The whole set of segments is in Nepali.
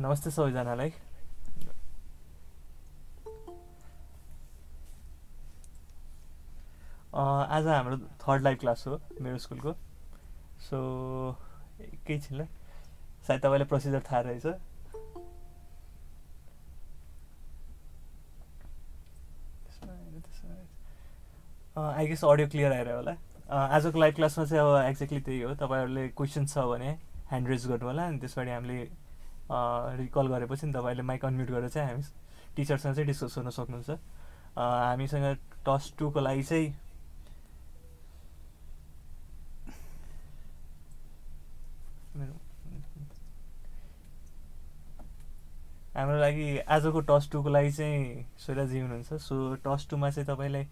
नमस्ते सबैजनालाई। आज हाम्रो थर्ड लाइभ क्लास हो मेरो स्कुलको। सो केही छैन, सायद तपाईँलाई प्रोसिजर थाहा रहेछ। आई गेस अडियो क्लियर आएर होला। आजको लाइभ क्लासमा चाहिँ अब एक्ज्याक्टली त्यही हो, तपाईँहरूले क्वेसन छ भने ह्यान्ड रेज गर्नु होला, अनि त्यसबाट हामीले रिकल गरेपछि नि तपाईँले माइक अनम्युट गरेर चाहिँ हामी टिचरसँग चाहिँ डिस्कस गर्न सक्नुहुन्छ। हामीसँग टस 2 को लागि चाहिँ हाम्रो लागि आजको टस 2 को लागि चाहिँ श्वेताजी हुनुहुन्छ। सो टस 2 मा चाहिँ तपाईँलाई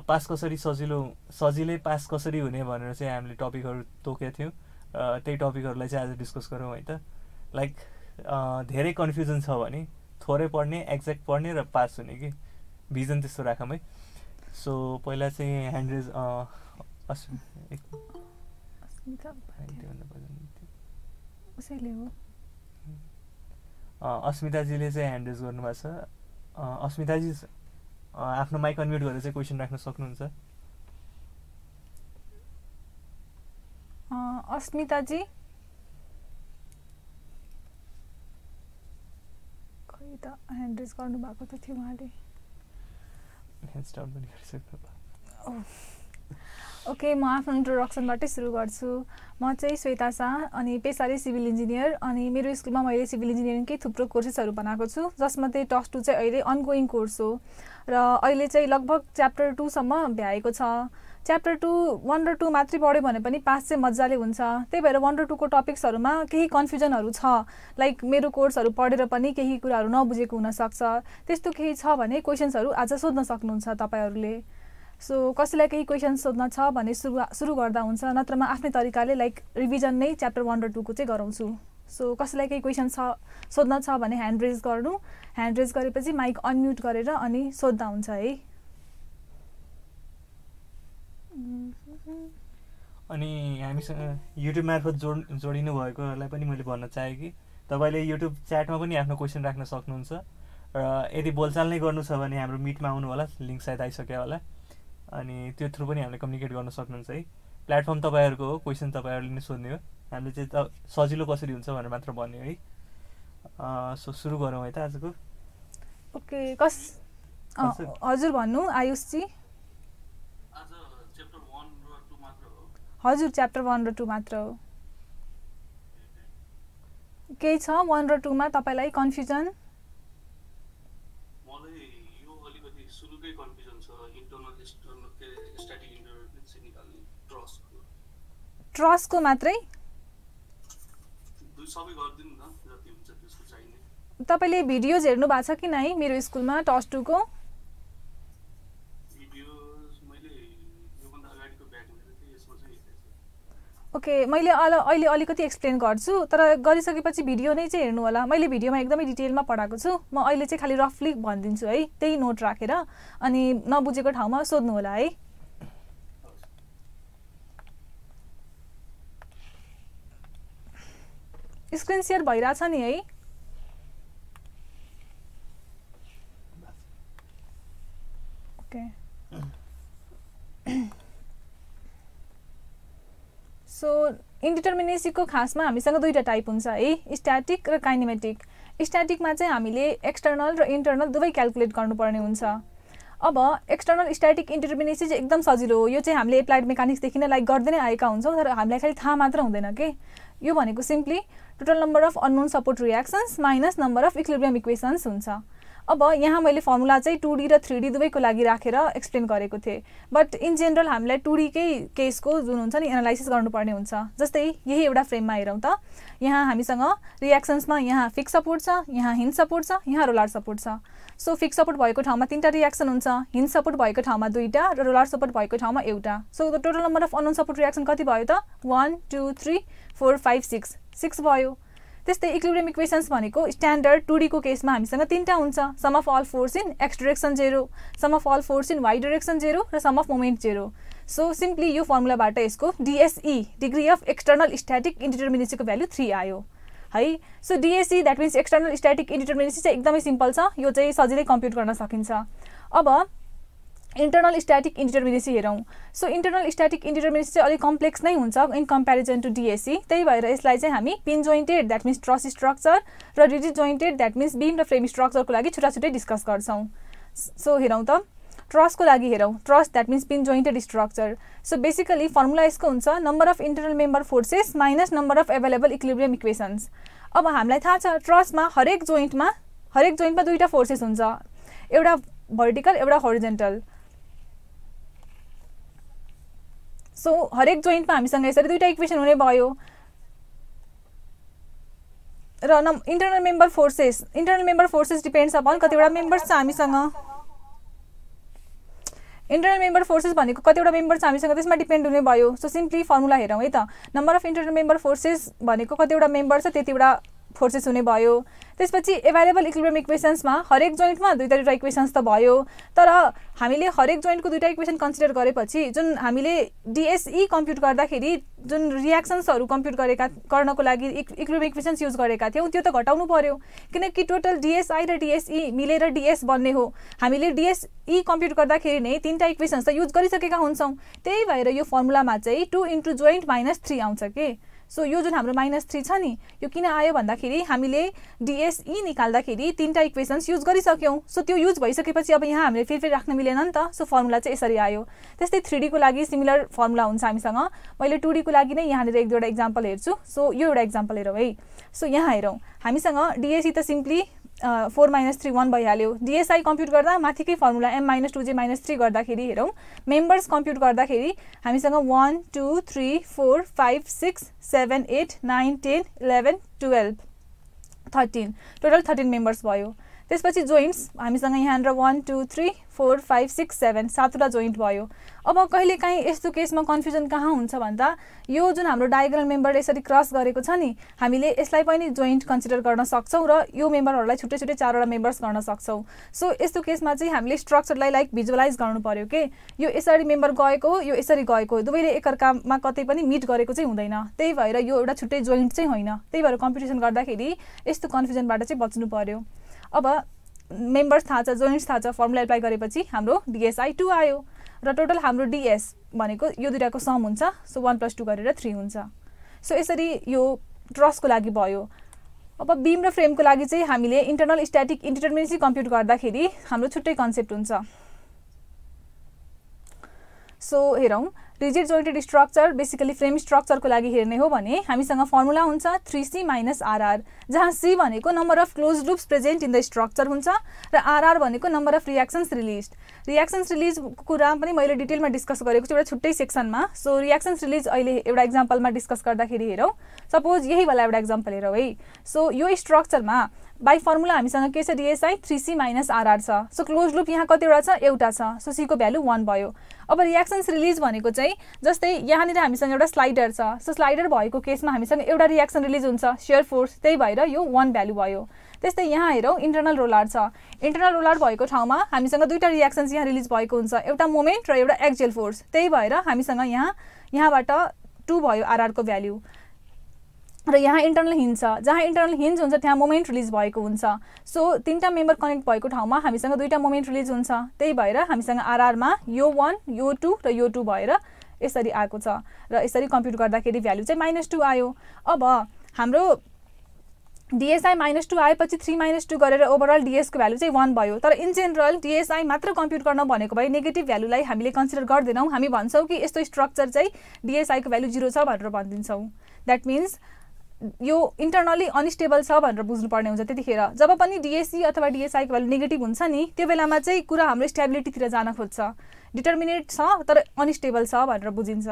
पास कसरी सजिलै पास कसरी हुने भनेर चाहिँ हामीले टपिकहरू तोकेका थियौँ। त्यही टपिकहरूलाई चाहिँ आज डिस्कस गरौँ है त। लाइक धेरै कन्फ्युजन छ भने थोरै पढ्ने, एक्ज्याक्ट पढ्ने र पास हुने कि भिजन त्यस्तो राखौँ है। सो पहिला चाहिँ ह्यान्ड रेज अस्मिताजीले चाहिँ ह्यान्ड रेज गर्नुभएको छ। अस्मिताजी आफ्नो माइक अनम्युट गरेर चाहिँ क्वेसन राख्न सक्नुहुन्छ। अस्मिताजी खै त ह्यान्ड रेज गर्नु भएको त थियो उहाँले। ह्यान्ड्स डाउन पनि गरिसक्नु भयो। ओके, म आफ्नो इन्ट्रोडक्सनबाटै सुरु गर्छु। म चाहिँ श्वेता शाह अनि पेसाले सिभिल इन्जिनियर, अनि मेरो स्कुलमा मैले सिभिल इन्जिनियरिङकै थुप्रो कोर्सेसहरू बनाएको छु, जसमध्ये टस 2 चाहिँ अहिले अनगोइङ कोर्स हो र अहिले चाहिँ लगभग च्याप्टर 2 सम्म भ्याएको छ। च्याप्टर 2 1 र 2 मात्रै पढ्यो भने पनि पास चाहिँ मजाले हुन्छ। त्यही भएर 1 र 2 को टपिक्सहरूमा केही कन्फ्युजनहरू छ, लाइक मेरो कोर्सहरू पढेर पनि केही कुराहरू नबुझेको हुनसक्छ। त्यस्तो केही छ भने क्वेसन्सहरू आज सोध्न सक्नुहुन्छ तपाईँहरूले। सो कसैलाई केही क्वेसन सोध्न छ भने सुरु गर्दा हुन्छ, नत्र म आफ्नै तरिकाले लाइक रिभिजन नै च्याप्टर 1 र 2 को चाहिँ गराउँछु। सो कसैलाई केही क्वेसन सोध्न छ भने ह्यान्ड रेज गर्नु, ह्यान्ड रेज गरेपछि माइक अनम्युट गरेर अनि सोध्दा हुन्छ है। अनि हामीसँग युट्युब मार्फत जोडिनु भएकोहरूलाई पनि मैले भन्न चाहेँ कि तपाईँले युट्युब च्याटमा पनि आफ्नो क्वेसन राख्न सक्नुहुन्छ, र यदि बोलचाल नै गर्नु छ भने हाम्रो मिटमा आउनु होला, लिङ्क सायद आइसक्यो होला, अनि त्यो थ्रु पनि हामीले कम्युनिकेट गर्न सक्नुहुन्छ है। प्लेटफर्म तपाईँहरूको हो, क्वेसन तपाईँहरूले नै सोध्ने हो, हामीले चाहिँ सजिलो कसरी हुन्छ भनेर मात्र भन्ने है। सो सुरु गरौँ है त आजको। ओके, हजुर भन्नु आयुषजी। हजुर च्याप्टर 1 र 2 मात्र हो। केही छ 1 र 2 मा तपाईँलाई कन्फ्युजन? ट्रसको मात्रै तपाईँले भिडियोज हेर्नु भएको छ कि नै मेरो स्कुलमा टस 2 को? ओके, मैले अहिले अलिकति एक्सप्लेन गर्छु, तर गरिसकेपछि भिडियो नै चाहिँ हेर्नु होला। मैले भिडियोमा एकदमै डिटेलमा पढाएको छु, म अहिले चाहिँ खालि रफली भनिदिन्छु है, त्यही नोट राखेर, अनि नबुझेको ठाउँमा सोध्नु होला है। स्क्रिन सेयर भइरहेछ नि है? ओके, सो इन्डिटर्मिनेसीको खासमा हामीसँग दुईवटा टाइप हुन्छ है, स्ट्याटिक र काइनेमेटिक। स्ट्याटिकमा चाहिँ हामीले एक्सटर्नल र इन्टर्नल दुवै क्यालकुलेट गर्नुपर्ने हुन्छ। अब एक्सटर्नल स्ट्याटिक इन्डिटर्मिनेसी चाहिँ एकदम सजिलो हो, यो चाहिँ हामीले एप्लाइड मेकानिक्सदेखि नै लाइक गर्दै नै आएका हुन्छौँ, तर हामीलाई खालि थाहा मात्र हुँदैन के। यो भनेको simply total number of unknown support reactions minus number of equilibrium equations हुन्छ। अब यहाँ मैले फर्मुला चाहिँ 2D र 3D दुवैको लागि राखेर एक्सप्लेन गरेको थिएँ, बट इन जेनरल हामीलाई 2D कै केसको जुन हुन्छ नि एनालाइसिस गर्नुपर्ने हुन्छ। जस्तै यही एउटा फ्रेममा हेरौँ त, यहाँ हामीसँग रियाक्सन्समा यहाँ फिक्स सपोर्ट छ, यहाँ हिन्ज सपोर्ट छ, यहाँ रोलर सपोर्ट छ। सो फिक्स सपोर्ट भएको ठाउँमा 3टा रियाक्सन हुन्छ, हिन्ज सपोर्ट भएको ठाउँमा 2टा र रोलर सपोर्ट भएको ठाउँमा एउटा। So the total number of unknown support reaction कति भयो त? 1 2 3 4 5 6 भयो। त्यस्तै इक्विलिब्रियम इक्वेसन्स भनेको स्ट्यान्डर्ड 2D को केसमा हामीसँग 3टा हुन्छ, sum of all force in x direction 0, sum of all force in y direction 0 र sum of moment 0। So simply यो फर्मुलाबाट यसको DSE degree of external static इन्डिटर्मिनेसीको भ्यालु 3 आयो। है। So DSE that means external static indeterminacy चाहिँ एकदमै सिम्पल छ, यो चाहिँ सजिलै कम्प्युट गर्न सकिन्छ। अब इन्टरनल स्ट्याटिक इन्डिटर्मिनेसी हेरौँ। सो इन्टरनल स्ट्याटिक इन्डिटर्मिनेसी चाहिँ अलिक कम्प्लेक्स नै हुन्छ इन कम्पेरिजन टु डिएसई, त्यही भएर यसलाई चाहिँ हामी pin jointed that means truss structure र रिजिड जोइन्टेड द्याट मिन्स बिम र फ्रेम स्ट्रक्चरको लागि छुट्टा छुट्टै डिस्कस गर्छौँ। सो हेरौँ त, ट्रसको लागि हेरौँ। Truss that means pin jointed structure. So basically formula यसको हुन्छ number of internal member forces minus number of available equilibrium equations. अब हामीलाई थाहा छ ट्रसमा हरेक जोइन्टमा दुईवटा फोर्सेस हुन्छ, एउटा भर्टिकल एउटा होरिजेन्टल। सो हरेक जोइन्टमा हामीसँग यसरी दुईवटा इक्वेसन हुने भयो र internal member forces depends upon कतिवटा मेम्बर्स छ हामीसँग। इन्टरनल मेम्बर फोर्सेस भनेको कतिवटा मेम्बर छ हामीसँग, त्यसमा डिपेन्ड हुने भयो। सो सिम्पली फर्मुला हेरौँ है त, number of internal member forces भनेको कतिवटा मेम्बर छ त्यतिवटा फोर्सेस हुने भयो। त्यसपछि एभाइलेबल इक्विलिब्रियम इक्वेसन्समा हरेक जोइन्टमा दुईवटा इक्वेसन्स त भयो, तर हामीले हरेक जोइन्टको दुईवटा इक्वेसन कन्सिडर गरेपछि जुन हामीले डिएसई कम्प्युट गर्दाखेरि जुन रियाक्सन्सहरू कम्प्युट गर्नको लागि इक्विलिब्रियम इक्वेसन्स युज गरेका थियौँ त्यो त घटाउनु पर्यो, किनकि टोटल डिएसआई र डिएसई मिलेर डिएस बन्ने हो। हामीले डिएसई कम्प्युट गर्दाखेरि नै तीनटा इक्वेसन्स त युज गरिसकेका हुन्छौँ, त्यही भएर यो फर्मुलामा चाहिँ 2 इन्टु जोइन्ट -3 आउँछ के। सो यो जुन हाम्रो -3 छ नि, यो किन आयो भन्दाखेरि हामीले डिएसई निकाल्दाखेरि तीनटा इक्वेसन्स युज गरिसक्यौँ। सो त्यो युज भइसकेपछि अब यहाँ हामीले फेरि राख्न मिलेन नि त, सो फर्मुला चाहिँ यसरी आयो। त्यस्तै 3D को लागि सिमिलर फर्मुला हुन्छ हामीसँग। मैले 2D को लागि नै यहाँनिर एक दुईवटा इक्जाम्पल हेर्छु। सो यो एउटा इक्जाम्पल हेरौँ है। सो यहाँ हेरौँ, हामीसँग डिएसई त सिम्पली 4 - 3 1 भइहाल्यो। डिएसआई कम्प्युट गर्दा माथिकै फर्मुला M-2J -3 गर्दाखेरि हेरौँ, मेम्बर्स कम्प्युट गर्दाखेरि हामीसँग 1 2 3 4 5 6 7 8 9 10 11 12 13 टोटल 13 मेम्बर्स भयो। त्यसपछि जोइन्ट्स हामीसँग यहाँनिर 1 2 3 4 5 6 7 7वटा जोइन्ट भयो। अब कहिलेकाहीँ यस्तो केसमा कन्फ्युजन कहाँ हुन्छ भन्दा यो जुन हाम्रो डायगोनल मेम्बर यसरी क्रस गरेको छ नि, हामीले यसलाई पनि जोइन्ट कन्सिडर गर्न सक्छौँ र यो मेम्बरहरूलाई छुट्टै छुट्टै 4वटा मेम्बर्स गर्न सक्छौँ। सो यस्तो केसमा चाहिँ हामीले स्ट्रक्चरलाई लाइक भिजुअलाइज गर्नु पर्यो के, यो यसरी मेम्बर गएको हो, यो यसरी गएको हो, दुवैले एकअर्कामा कतै पनि मिट गरेको चाहिँ हुँदैन, त्यही भएर यो एउटा छुट्टै जोइन्ट चाहिँ होइन। त्यही भएर कम्पिटिसन गर्दाखेरि यस्तो कन्फ्युजनबाट चाहिँ बच्नु पर्यो। अब मेम्बर्स थाहा छ, जोइन्ट्स थाहा छ, फर्मुला एप्लाई गरेपछि हाम्रो डिएसआई 2 आयो र टोटल हाम्रो डिएस भनेको यो दुईटाको सम हुन्छ। सो 1 + 2 गरेर 3 हुन्छ। सो यसरी यो ट्रसको लागि भयो। अब बिम र फ्रेमको लागि चाहिँ हामीले इन्टरनल स्ट्याटिक इन्डिटर्मिनेसी कम्प्युट गर्दाखेरि हाम्रो छुट्टै कन्सेप्ट हुन्छ। सो हेरौँ, rigid jointed structure basically frame स्ट्रक्चरको लागि हेर्ने हो भने हामीसँग फर्मुला हुन्छ 3C - RR, जहाँ C भनेको number of closed loops present in the structure हुन्छ र RR भनेको number of reactions release. Reactions रिलिजको कुरा पनि मैले डिटेलमा डिस्कस गरेको छु एउटा छुट्टै सेक्सनमा। सो रियाक्सन्स रिलिज अहिले एउटा इक्जाम्पलमा डिस्कस गर्दाखेरि हेरौँ, सपोज यही वाला एउटा इक्जाम्पल हेरौँ है। सो यो स्ट्रक्चरमा बाई फर्मुला हामीसँग के छ, डिएसआई 3C - RR छ। सो क्लोज लुप यहाँ कतिवटा छ, एउटा छ। सो C को भ्यालु 1 भयो। अब रियाक्सन्स रिलिज भनेको चाहिँ जस्तै यहाँनिर हामीसँग एउटा स्लाइडर छ। सो स्लाइडर भएको केसमा हामीसँग एउटा रियाक्सन रिलिज हुन्छ, शेयर फोर्स, त्यही भएर यो 1 भ्यालु भयो। त्यस्तै यहाँ हेरौँ, इन्टरनल रोलर छ। इन्टरनल रोलर भएको ठाउँमा हामीसँग दुईवटा रियाक्सन्स यहाँ रिलिज भएको हुन्छ, एउटा मोमेन्ट र एउटा एक्जियल फोर्स, त्यही भएर हामीसँग यहाँबाट 2 भयो RR को भ्यालु। र यहाँ इन्टरनल हिन्ज छ, जहाँ इन्टरनल हिन्ज हुन्छ त्यहाँ मोमेन्ट रिलिज भएको हुन्छ। सो तीनटा मेम्बर कनेक्ट भएको ठाउँमा हामीसँग दुईवटा मोमेन्ट रिलिज हुन्छ, त्यही भएर हामीसँग RR-मा यो 1 यो 2 र यो 2 भएर यसरी आएको छ र यसरी कम्प्युट गर्दाखेरि भ्यालु चाहिँ -2 आयो। अब हाम्रो डिएसआई -2 आएपछि 3 - 2 गरेर ओभरअल डिएसको भ्यालु चाहिँ 1 भयो। तर इन जेनरल डिएसआई मात्र कम्प्युट गर्न भनेको भए नेगेटिभ भ्यालुलाई हामीले कन्सिडर गर्दैनौँ। हामी भन्छौँ कि यस्तो स्ट्रक्चर चाहिँ डिएसआईको भ्यालु 0 छ भनेर भनिदिन्छौँ। द्याट मिन्स यो इन्टरनली अनस्टेबल छ भनेर बुझ्नुपर्ने हुन्छ। त्यतिखेर जब पनि डिएसई अथवा डिएसआईको भ्यालु नेगेटिभ हुन्छ नि, त्यो बेलामा चाहिँ कुरा हाम्रो स्टेबिलिटीतिर जान खोज्छ। डिटर्मिनेट छ तर अनस्टेबल छ भनेर बुझिन्छ।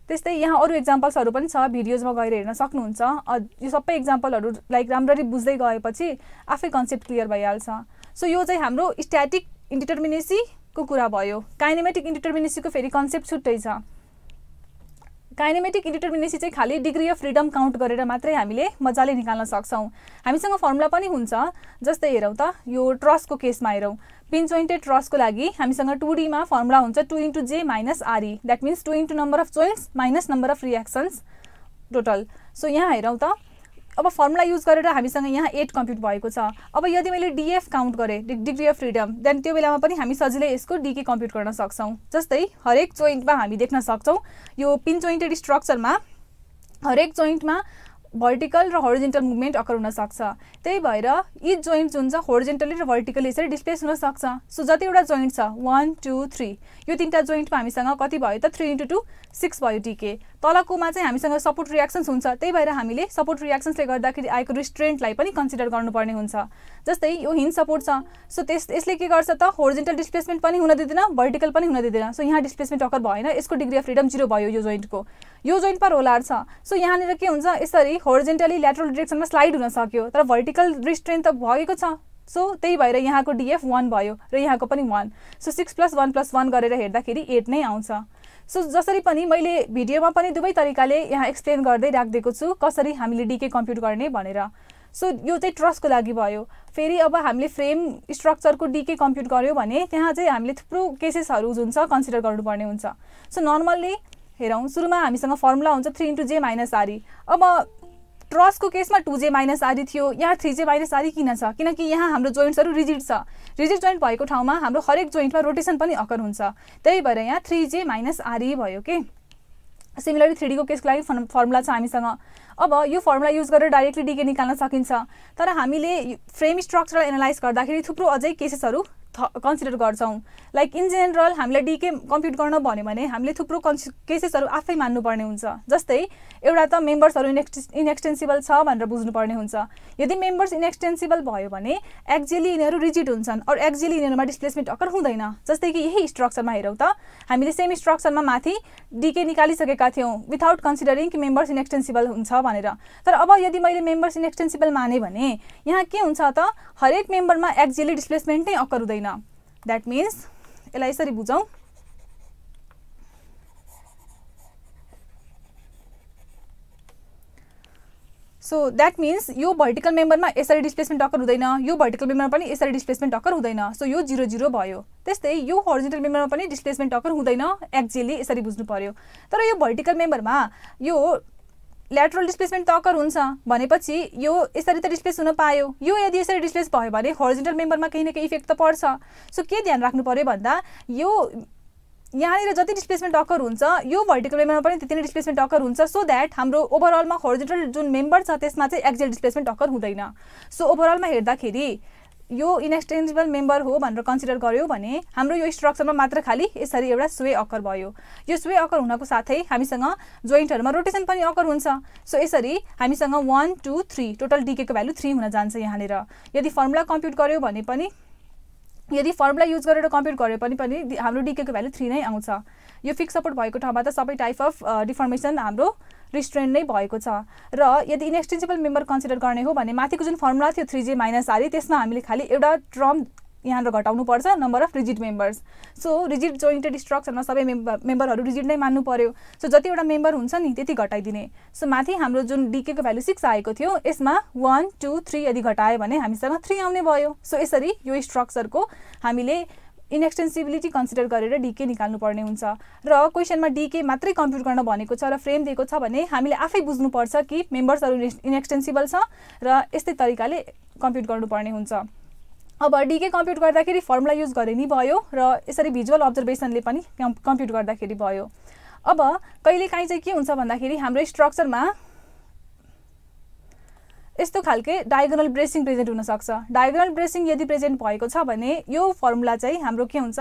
त्यस्तै यहाँ अरू एक्जाम्पल्सहरू पनि छ, भिडियोजमा गएर हेर्न सक्नुहुन्छ। यो सबै एक्जाम्पलहरू लाइक राम्ररी बुझ्दै गएपछि आफै कन्सेप्ट क्लियर भइहाल्छ। सो यो चाहिँ हाम्रो स्ट्याटिक इन्डिटर्मिनेसीको कुरा भयो। काइनेमेटिक इन्डिटर्मिनेसीको फेरि कन्सेप्ट छुट्टै छ। काइनेमेटिक इन्डिटर्मिनेसी चाहिँ खाली डिग्री अफ फ्रिडम काउन्ट गरेर मात्रै हामीले मजाले निकाल्न सक्छौँ। हामीसँग फर्मुला पनि हुन्छ, जस्तै हेरौँ त, यो ट्रसको केसमा हेरौँ। पिन जोइन्टेड ट्रसको लागि हामीसँग 2D मा फर्मुला हुन्छ 2 × J - RE, that means 2 × number of joints minus number of reactions total. So यहाँ हेरौँ त, अब फर्मुला युज गरेर हामीसँग यहाँ 8 कम्प्युट भएको छ। अब यदि मैले डीएफ काउन्ट गरेँ, डिग्री अफ फ्रिडम, देन त्यो बेलामा पनि हामी सजिलै यसको डीके कम्प्युट गर्न सक्छौँ। जस्तै हरेक जोइन्टमा हामी देख्न सक्छौँ यो पिन जोइन्टेड स्ट्रक्चरमा हरेक जोइन्टमा भर्टिकल र होरिजेन्टल मुभमेन्ट अकर हुन सक्छ। त्यही भएर यी जोइन्ट जुन छ होरिजेन्टली र भर्टिकली यसरी डिस्प्लेस हुन सक्छ। सो जतिवटा जोइन्ट छ 1 2 3 यो तीनटा जोइन्टमा हामीसँग कति भयो त 3 × 2 6 भयो डीके। तलकोमा चाहिँ हामीसँग सपोर्ट रियाक्सन्स हुन्छ, त्यही भएर हामीले सपोर्ट रियाक्सन्सले गर्दाखेरि आएको रिस्ट्रेन्टलाई पनि कन्सिडर गर्नुपर्ने हुन्छ। जस्तै यो हिन्ज सपोर्ट छ, सो यसले के गर्छ त होरिजेन्टल डिस्प्लेसमेन्ट पनि हुन दिँदैन, भर्टिकल पनि हुन दिँदैन। सो यहाँ डिस्प्लेसमेन्ट अकर भएन, यसको डिग्री अफ फ्रिडम 0 भयो यो जोइन्टको। यो जोइन्ट पर रोलार छ, सो यहाँनिर के हुन्छ यसरी होरिजेन्टली ल्याटरल डिरेक्सनमा स्लाइड हुन सक्यो, तर भर्टिकल रिस्ट्रेन्ट त भएको छ। सो त्यही भएर यहाँको डीएफ 1 भयो र यहाँको पनि 1। सो 6 + 1 + 1 गरेर हेर्दाखेरि 8 नै आउँछ। सो जसरी पनि मैले भिडियोमा पनि दुवै तरिकाले यहाँ एक्सप्लेन गर्दै राखिदिएको छु कसरी हामीले डीके कम्प्युट गर्ने भनेर। सो यो चाहिँ ट्रस्टको लागि भयो। फेरि अब हामीले फ्रेम स्ट्रक्चरको डीके कम्प्युट गर्यो भने त्यहाँ चाहिँ हामीले थुप्रो केसेसहरू जुन छ कन्सिडर गर्नुपर्ने हुन्छ। सो नर्मल्ली हेरौँ, सुरुमा हामीसँग फर्मुला हुन्छ 3 × J - RE। अब ट्रसको केसमा 2J - RE थियो, यहाँ 3J - RE किन छ? किनकि यहाँ हाम्रो जोइन्ट्सहरू रिजिड छ। रिजिड जोइन्ट भएको ठाउँमा हाम्रो हरेक जोइन्टमा रोटेसन पनि अकर हुन्छ, त्यही भएर यहाँ 3J - RE भयो के। सिमिलरली 3D को केसको लागि फर्मुला छ हामीसँग। अब यो फर्मुला युज गरेर डाइरेक्टली डीके निकाल्न सकिन्छ, तर हामीले फ्रेम स्ट्रक्चरलाई एनालाइज गर्दाखेरि थुप्रो अझै केसेसहरू कन्सिडर गर्छौँ। लाइक इन जेनरल हामीलाई डीके कम्प्युट गर्न भन्यो भने हामीले थुप्रो केसेसहरू आफै मान्नुपर्ने हुन्छ। जस्तै एउटा त मेम्बर्सहरू इनएक्सटेन्सिबल छ भनेर बुझ्नुपर्ने हुन्छ। यदि मेम्बर्स इनएक्सटेन्सिबल भयो भने एक्जियली यिनीहरू रिजिड हुन्छन् और एक्जियली यिनीहरूमा डिस्प्लेसमेन्ट अकर हुँदैन। जस्तै कि यही स्ट्रक्चरमा हेरौँ त, हामीले सेम स्ट्रक्चरमा माथि डीके निकालिसकेका थियौँ विथआउट कन्सिडरिङ कि मेम्बर्स इनएक्सटेन्सिबल हुन्छ भनेर। तर अब यदि मैले मेम्बर्स इनएक्सटेन्सिबल माने भने यहाँ के हुन्छ त हरेक मेम्बरमा एक्जियली डिस्प्लेसमेन्ट नै अकर हुँदैन। द्याट मिन्स यसलाई यसरी बुझौँ, सो द्याट मिन्स यो भर्टिकल मेम्बरमा यसरी डिस्प्लेसमेन्ट अकर हुँदैन, यो भर्टिकल मेम्बरमा पनि यसरी डिस्प्लेसमेन्ट अकर हुँदैन। सो यो 0 0 भयो। त्यस्तै यो होरिजेन्टल मेम्बरमा पनि डिस्प्लेसमेन्ट अकर हुँदैन, एक्जियली यसरी बुझ्नु पर्यो। तर यो भर्टिकल मेम्बरमा यो ल्याटरल डिस्प्लेसमेन्ट त अकर हुन्छ भनेपछि यो यसरी त डिस्प्लेस हुन पायो। यो यदि यसरी डिस्प्लेस भयो भने होरिजेन्टल मेम्बरमा केही न केही इफेक्ट त पर्छ। सो के ध्यान राख्नु पर्यो भन्दा यो यहाँनिर जति डिस्प्लेसमेन्ट अकर हुन्छ यो भर्टिकल मेम्बरमा पनि त्यति नै डिस्प्लेसमेन्ट अकर हुन्छ, सो द्याट हाम्रो ओभरअलमा होरिजेन्टल जुन मेम्बर छ त्यसमा चाहिँ एक्जियल डिस्प्लेसमेन्ट अकर हुँदैन। सो ओभरअलमा हेर्दाखेरि यो इनएक्सटेन्सिबल मेम्बर हो भनेर कन्सिडर गर्यो भने हाम्रो यो स्ट्रक्चरमा मात्र खाली यसरी एउटा स्वे अकर भयो। यो स्वे अकर हुनको साथै हामीसँग जोइन्टहरूमा रोटेसन पनि अकर हुन्छ। सो यसरी हामीसँग 1 2 3 टोटल डीके को भ्यालु 3 हुन जान्छ यहाँनिर। यदि फर्मुला कम्प्युट गर्यो भने पनि यदि फर्मुला युज गरेर कम्प्युट गरे पनि हाम्रो डीके को भ्यालु 3 नै आउँछ। यो फिक्स सपोर्ट भएको ठाउँमा त सबै टाइप अफ डिफर्मेसन हाम्रो रिस्ट्रेन्ट नै भएको छ। र यदि इनएक्सटेन्सिबल मेम्बर कन्सिडर गर्ने हो भने माथिको जुन फर्मुला थियो 3J - RE त्यसमा हामीले खाली एउटा टर्म यहाँनिर घटाउनु पर्छ, number of rigid members. So rigid jointed स्ट्रक्चरमा सबै मेम्बरहरू रिजिड नै मान्नु पर्यो। सो जतिवटा मेम्बर हुन्छ नि त्यति घटाइदिने। सो माथि हाम्रो जुन डीके को भ्यालु 6 आएको थियो यसमा 1 2 3 यदि घटायो भने हामीसँग 3 आउने भयो। सो यसरी यो स्ट्रक्चरको हामीले इनएक्सटेन्सिबिलिटी कन्सिडर गरेर डीके निकाल्नु पर्ने हुन्छ। र क्वेसनमा डीके मात्रै कम्प्युट गर्न भनेको छ र फ्रेम दिएको छ भने हामीले आफै बुझ्नुपर्छ कि मेम्बर्सहरू इनएक्सटेन्सिबल छ र यस्तै तरिकाले कम्प्युट गर्नुपर्ने हुन्छ। अब डीके कम्प्युट गर्दाखेरि फर्मुला युज गरे नि भयो र यसरी भिजुअल अब्जर्भेसनले पनि कम्प्युट गर्दाखेरि भयो। अब कहिलेकाहीँ चाहिँ के हुन्छ भन्दाखेरि हाम्रो स्ट्रक्चरमा यस्तो खालके डायगोनल ब्रेसिङ प्रेजेन्ट हुन सक्छ। डायगोनल ब्रेसिङ यदि प्रेजेन्ट भएको छ भने यो फर्मुला चाहिँ हाम्रो के हुन्छ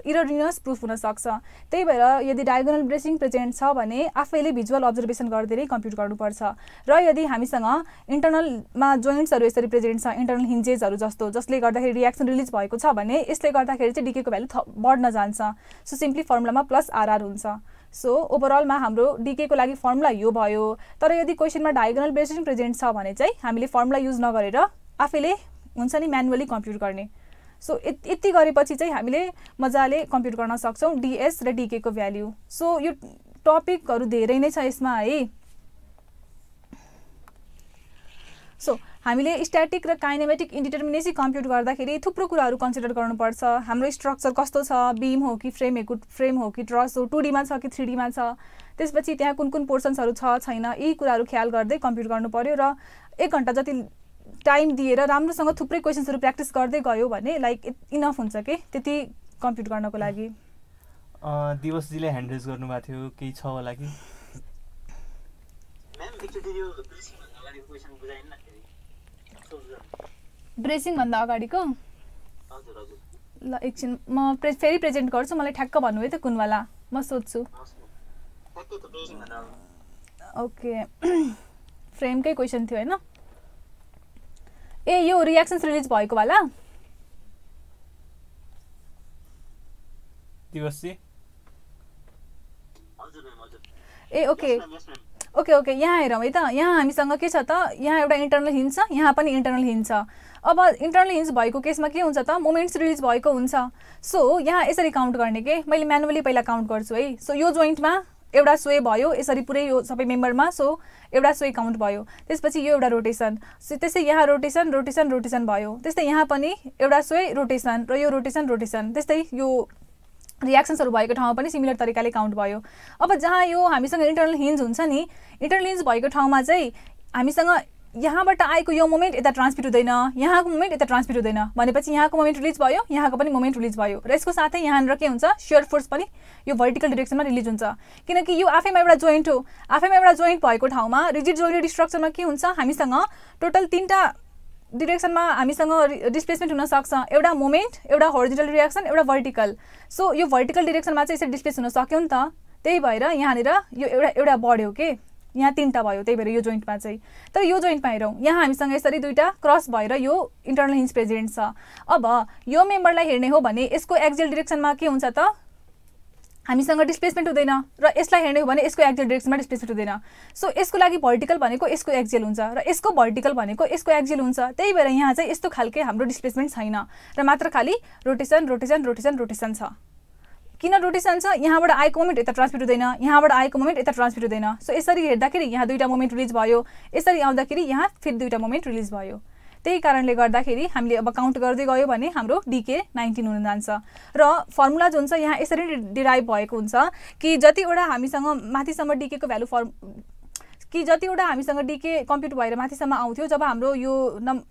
इरोडिनस प्रुफ हुन सक्छ। त्यही भएर यदि डायगोनल ब्रेसिङ प्रेजेन्ट छ भने आफैले भिजुअल अब्जर्भेसन गर्दै नै कम्प्युट गर्नुपर्छ। र यदि हामीसँग इन्टर्नलमा जोइन्ट्सहरू यसरी प्रेजेन्ट छ, इन्टर्नल हिन्जेसहरू जस्तो जसले गर्दाखेरि रियाक्सन रिलिज भएको छ भने यसले गर्दाखेरि चाहिँ डीके को भ्यालु बढ्न जान्छ। सो सिम्पली फर्मुलामा +RR हुन्छ। सो ओभरअलमा हाम्रो डीके को लागि फर्मुला यो भयो। तर यदि क्वेसनमा डायगोनल ब्रेसिङ प्रेजेन्ट छ भने चाहिँ हामीले फर्मुला युज नगरेर आफैले हुन्छ नि म्यानुअली कम्प्युट गर्ने। सो यति गरेपछि चाहिँ हामीले मजाले कम्प्युट गर्न सक्छौँ डीएस र डीके को भ्याल्यु। सो यो टपिकहरू धेरै नै छ यसमा है। सो हामीले स्ट्याटिक र काइनेमेटिक इन्डिटर्मिनेसी कम्प्युट गर्दाखेरि थुप्रो कुराहरू कन्सिडर गर्नुपर्छ। हाम्रो स्ट्रक्चर कस्तो छ, बिम हो कि फ्रेम हो कि ट्रस हो, 2D मा छ कि 3D मा छ, त्यसपछि त्यहाँ कुन कुन पोर्सन्सहरू छ छैन, यी कुराहरू ख्याल गर्दै कम्प्युट गर्नु पर्यो। र 1 घण्टा जति टाइम दिएर राम्रोसँग थुप्रै क्वेसन्सहरू प्र्याक्टिस गर्दै गयो भने लाइक इनफ हुन्छ कि त्यति कम्प्युट गर्नको लागि। दिवसजीले ह्यान्ड रेज गर्नुभएको थियो, केही छ होला कि? ब्रेसिङ भन्दा अगाडिको ल एकछिन म फेरि प्रेजेन्ट गर्छु, मलाई ठ्याक्क भन्नु है त कुनवाला, म सोध्छु। ओके फ्रेमकै क्वेसन थियो होइन? ए यो रियाक्सन्स रिलिज भएको वाला? दिवसजी ए ओके ओके ओके यहाँ हेरौँ है त। यहाँ हामीसँग के छ त, यहाँ एउटा इन्टरनल हिन्ज छ, यहाँ पनि इन्टरनल हिन्ज छ। अब इन्टरनल हिन्ज भएको केसमा के हुन्छ त, मोमेन्ट्स रिलिज भएको हुन्छ। सो यहाँ यसरी काउन्ट गर्ने के, मैले म्यानुअली पहिला काउन्ट गर्छु है। सो यो जोइन्टमा एउटा स्वे भयो, यसरी पुरै यो सबै मेम्बरमा, सो एउटा स्वे काउन्ट भयो। त्यसपछि यो एउटा रोटेसन, त्यस्तै यहाँ रोटेसन रोटेसन रोटेसन भयो। त्यस्तै यहाँ पनि एउटा स्वे रोटेसन र यो रोटेसन रोटेसन, त्यस्तै यो रियाक्सन्सहरू भएको ठाउँमा पनि सिमिलर तरिकाले काउन्ट भयो। अब जहाँ यो हामीसँग इन्टरनल हिन्ज हुन्छ नि, इन्टरनल हिन्ज भएको ठाउँमा चाहिँ हामीसँग यहाँबाट आएको यो मोमेन्ट यता ट्रान्समिट हुँदैन, यहाँको मोमेन्ट यता ट्रान्समिट हुँदैन, भनेपछि यहाँको मोमेन्ट रिलिज भयो, यहाँको पनि मोमेन्ट रिलिज भयो। र यसको साथै यहाँनिर के हुन्छ, सियर फोर्स पनि यो भर्टिकल डिरेक्सनमा रिलिज हुन्छ, किनकि यो आफैमा एउटा जोइन्ट हो। आफैमा एउटा जोइन्ट भएको ठाउँमा रिजिड जोइन्टेड स्ट्रक्चरमा के हुन्छ, हामीसँग टोटल 3टा डिरेक्सनमा हामीसँग डिस्प्लेसमेन्ट हुन सक्छ, एउटा मोमेन्ट, एउटा होरिजोन्टल रियाक्सन, एउटा भर्टिकल। सो यो भर्टिकल डिरेक्सनमा चाहिँ यसरी डिस्प्लेस हुन सक्यो नि त, त्यही भएर यहाँनिर यो एउटा बढ्यो के, यहाँ 3टा भयो, त्यही भएर यो जोइन्टमा चाहिँ। तर यो जोइन्टमा हेरौँ, यहाँ हामीसँग यसरी 2टा क्रस भएर यो इन्टरनल हिन्ज प्रेजेन्ट छ। अब यो मेम्बरलाई हेर्ने हो भने यसको एक्जियल डिरेक्सनमा के हुन्छ त, हामीसँग डिस्प्लेसमेन्ट हुँदैन, र यसलाई हेर्ने हो भने यसको एक्जियल डिरेक्सनमा डिस्प्लेसमेन्ट हुँदैन। सो यसको लागि भर्टिकल भनेको यसको एक्जियल हुन्छ र यसको भर्टिकल भनेको यसको एक्जियल हुन्छ। त्यही भएर यहाँ चाहिँ यस्तो खालके हाम्रो डिस्प्लेसमेन्ट छैन र मात्र खालि रोटेसन रोटेसन रोटेसन रोटेसन छ। किन रोटेसन छ, यहाँबाट आएको मोमेन्ट यता ट्रान्समिट हुँदैन, यहाँबाट आएको मोमेन्ट यता ट्रान्समिट हुँदैन। सो यसरी हेर्दाखेरि यहाँ 2टा मोमेन्ट रिलिज भयो, यसरी आउँदाखेरि यहाँ फेरि 2टा मोमेन्ट रिलिज भयो। त्यही कारणले गर्दाखेरि हामीले अब काउन्ट गर्दै गयो भने हाम्रो डिके 19 हुन जान्छ। र फर्मुला जुन छ यहाँ यसरी डिराइभ भएको हुन्छ कि जतिवटा हामीसँग माथिसम्म डिकेको भ्यालु कि जतिवटा हामीसँग डिके कम्प्युट भएर माथिसम्म आउँथ्यो, जब हाम्रो यो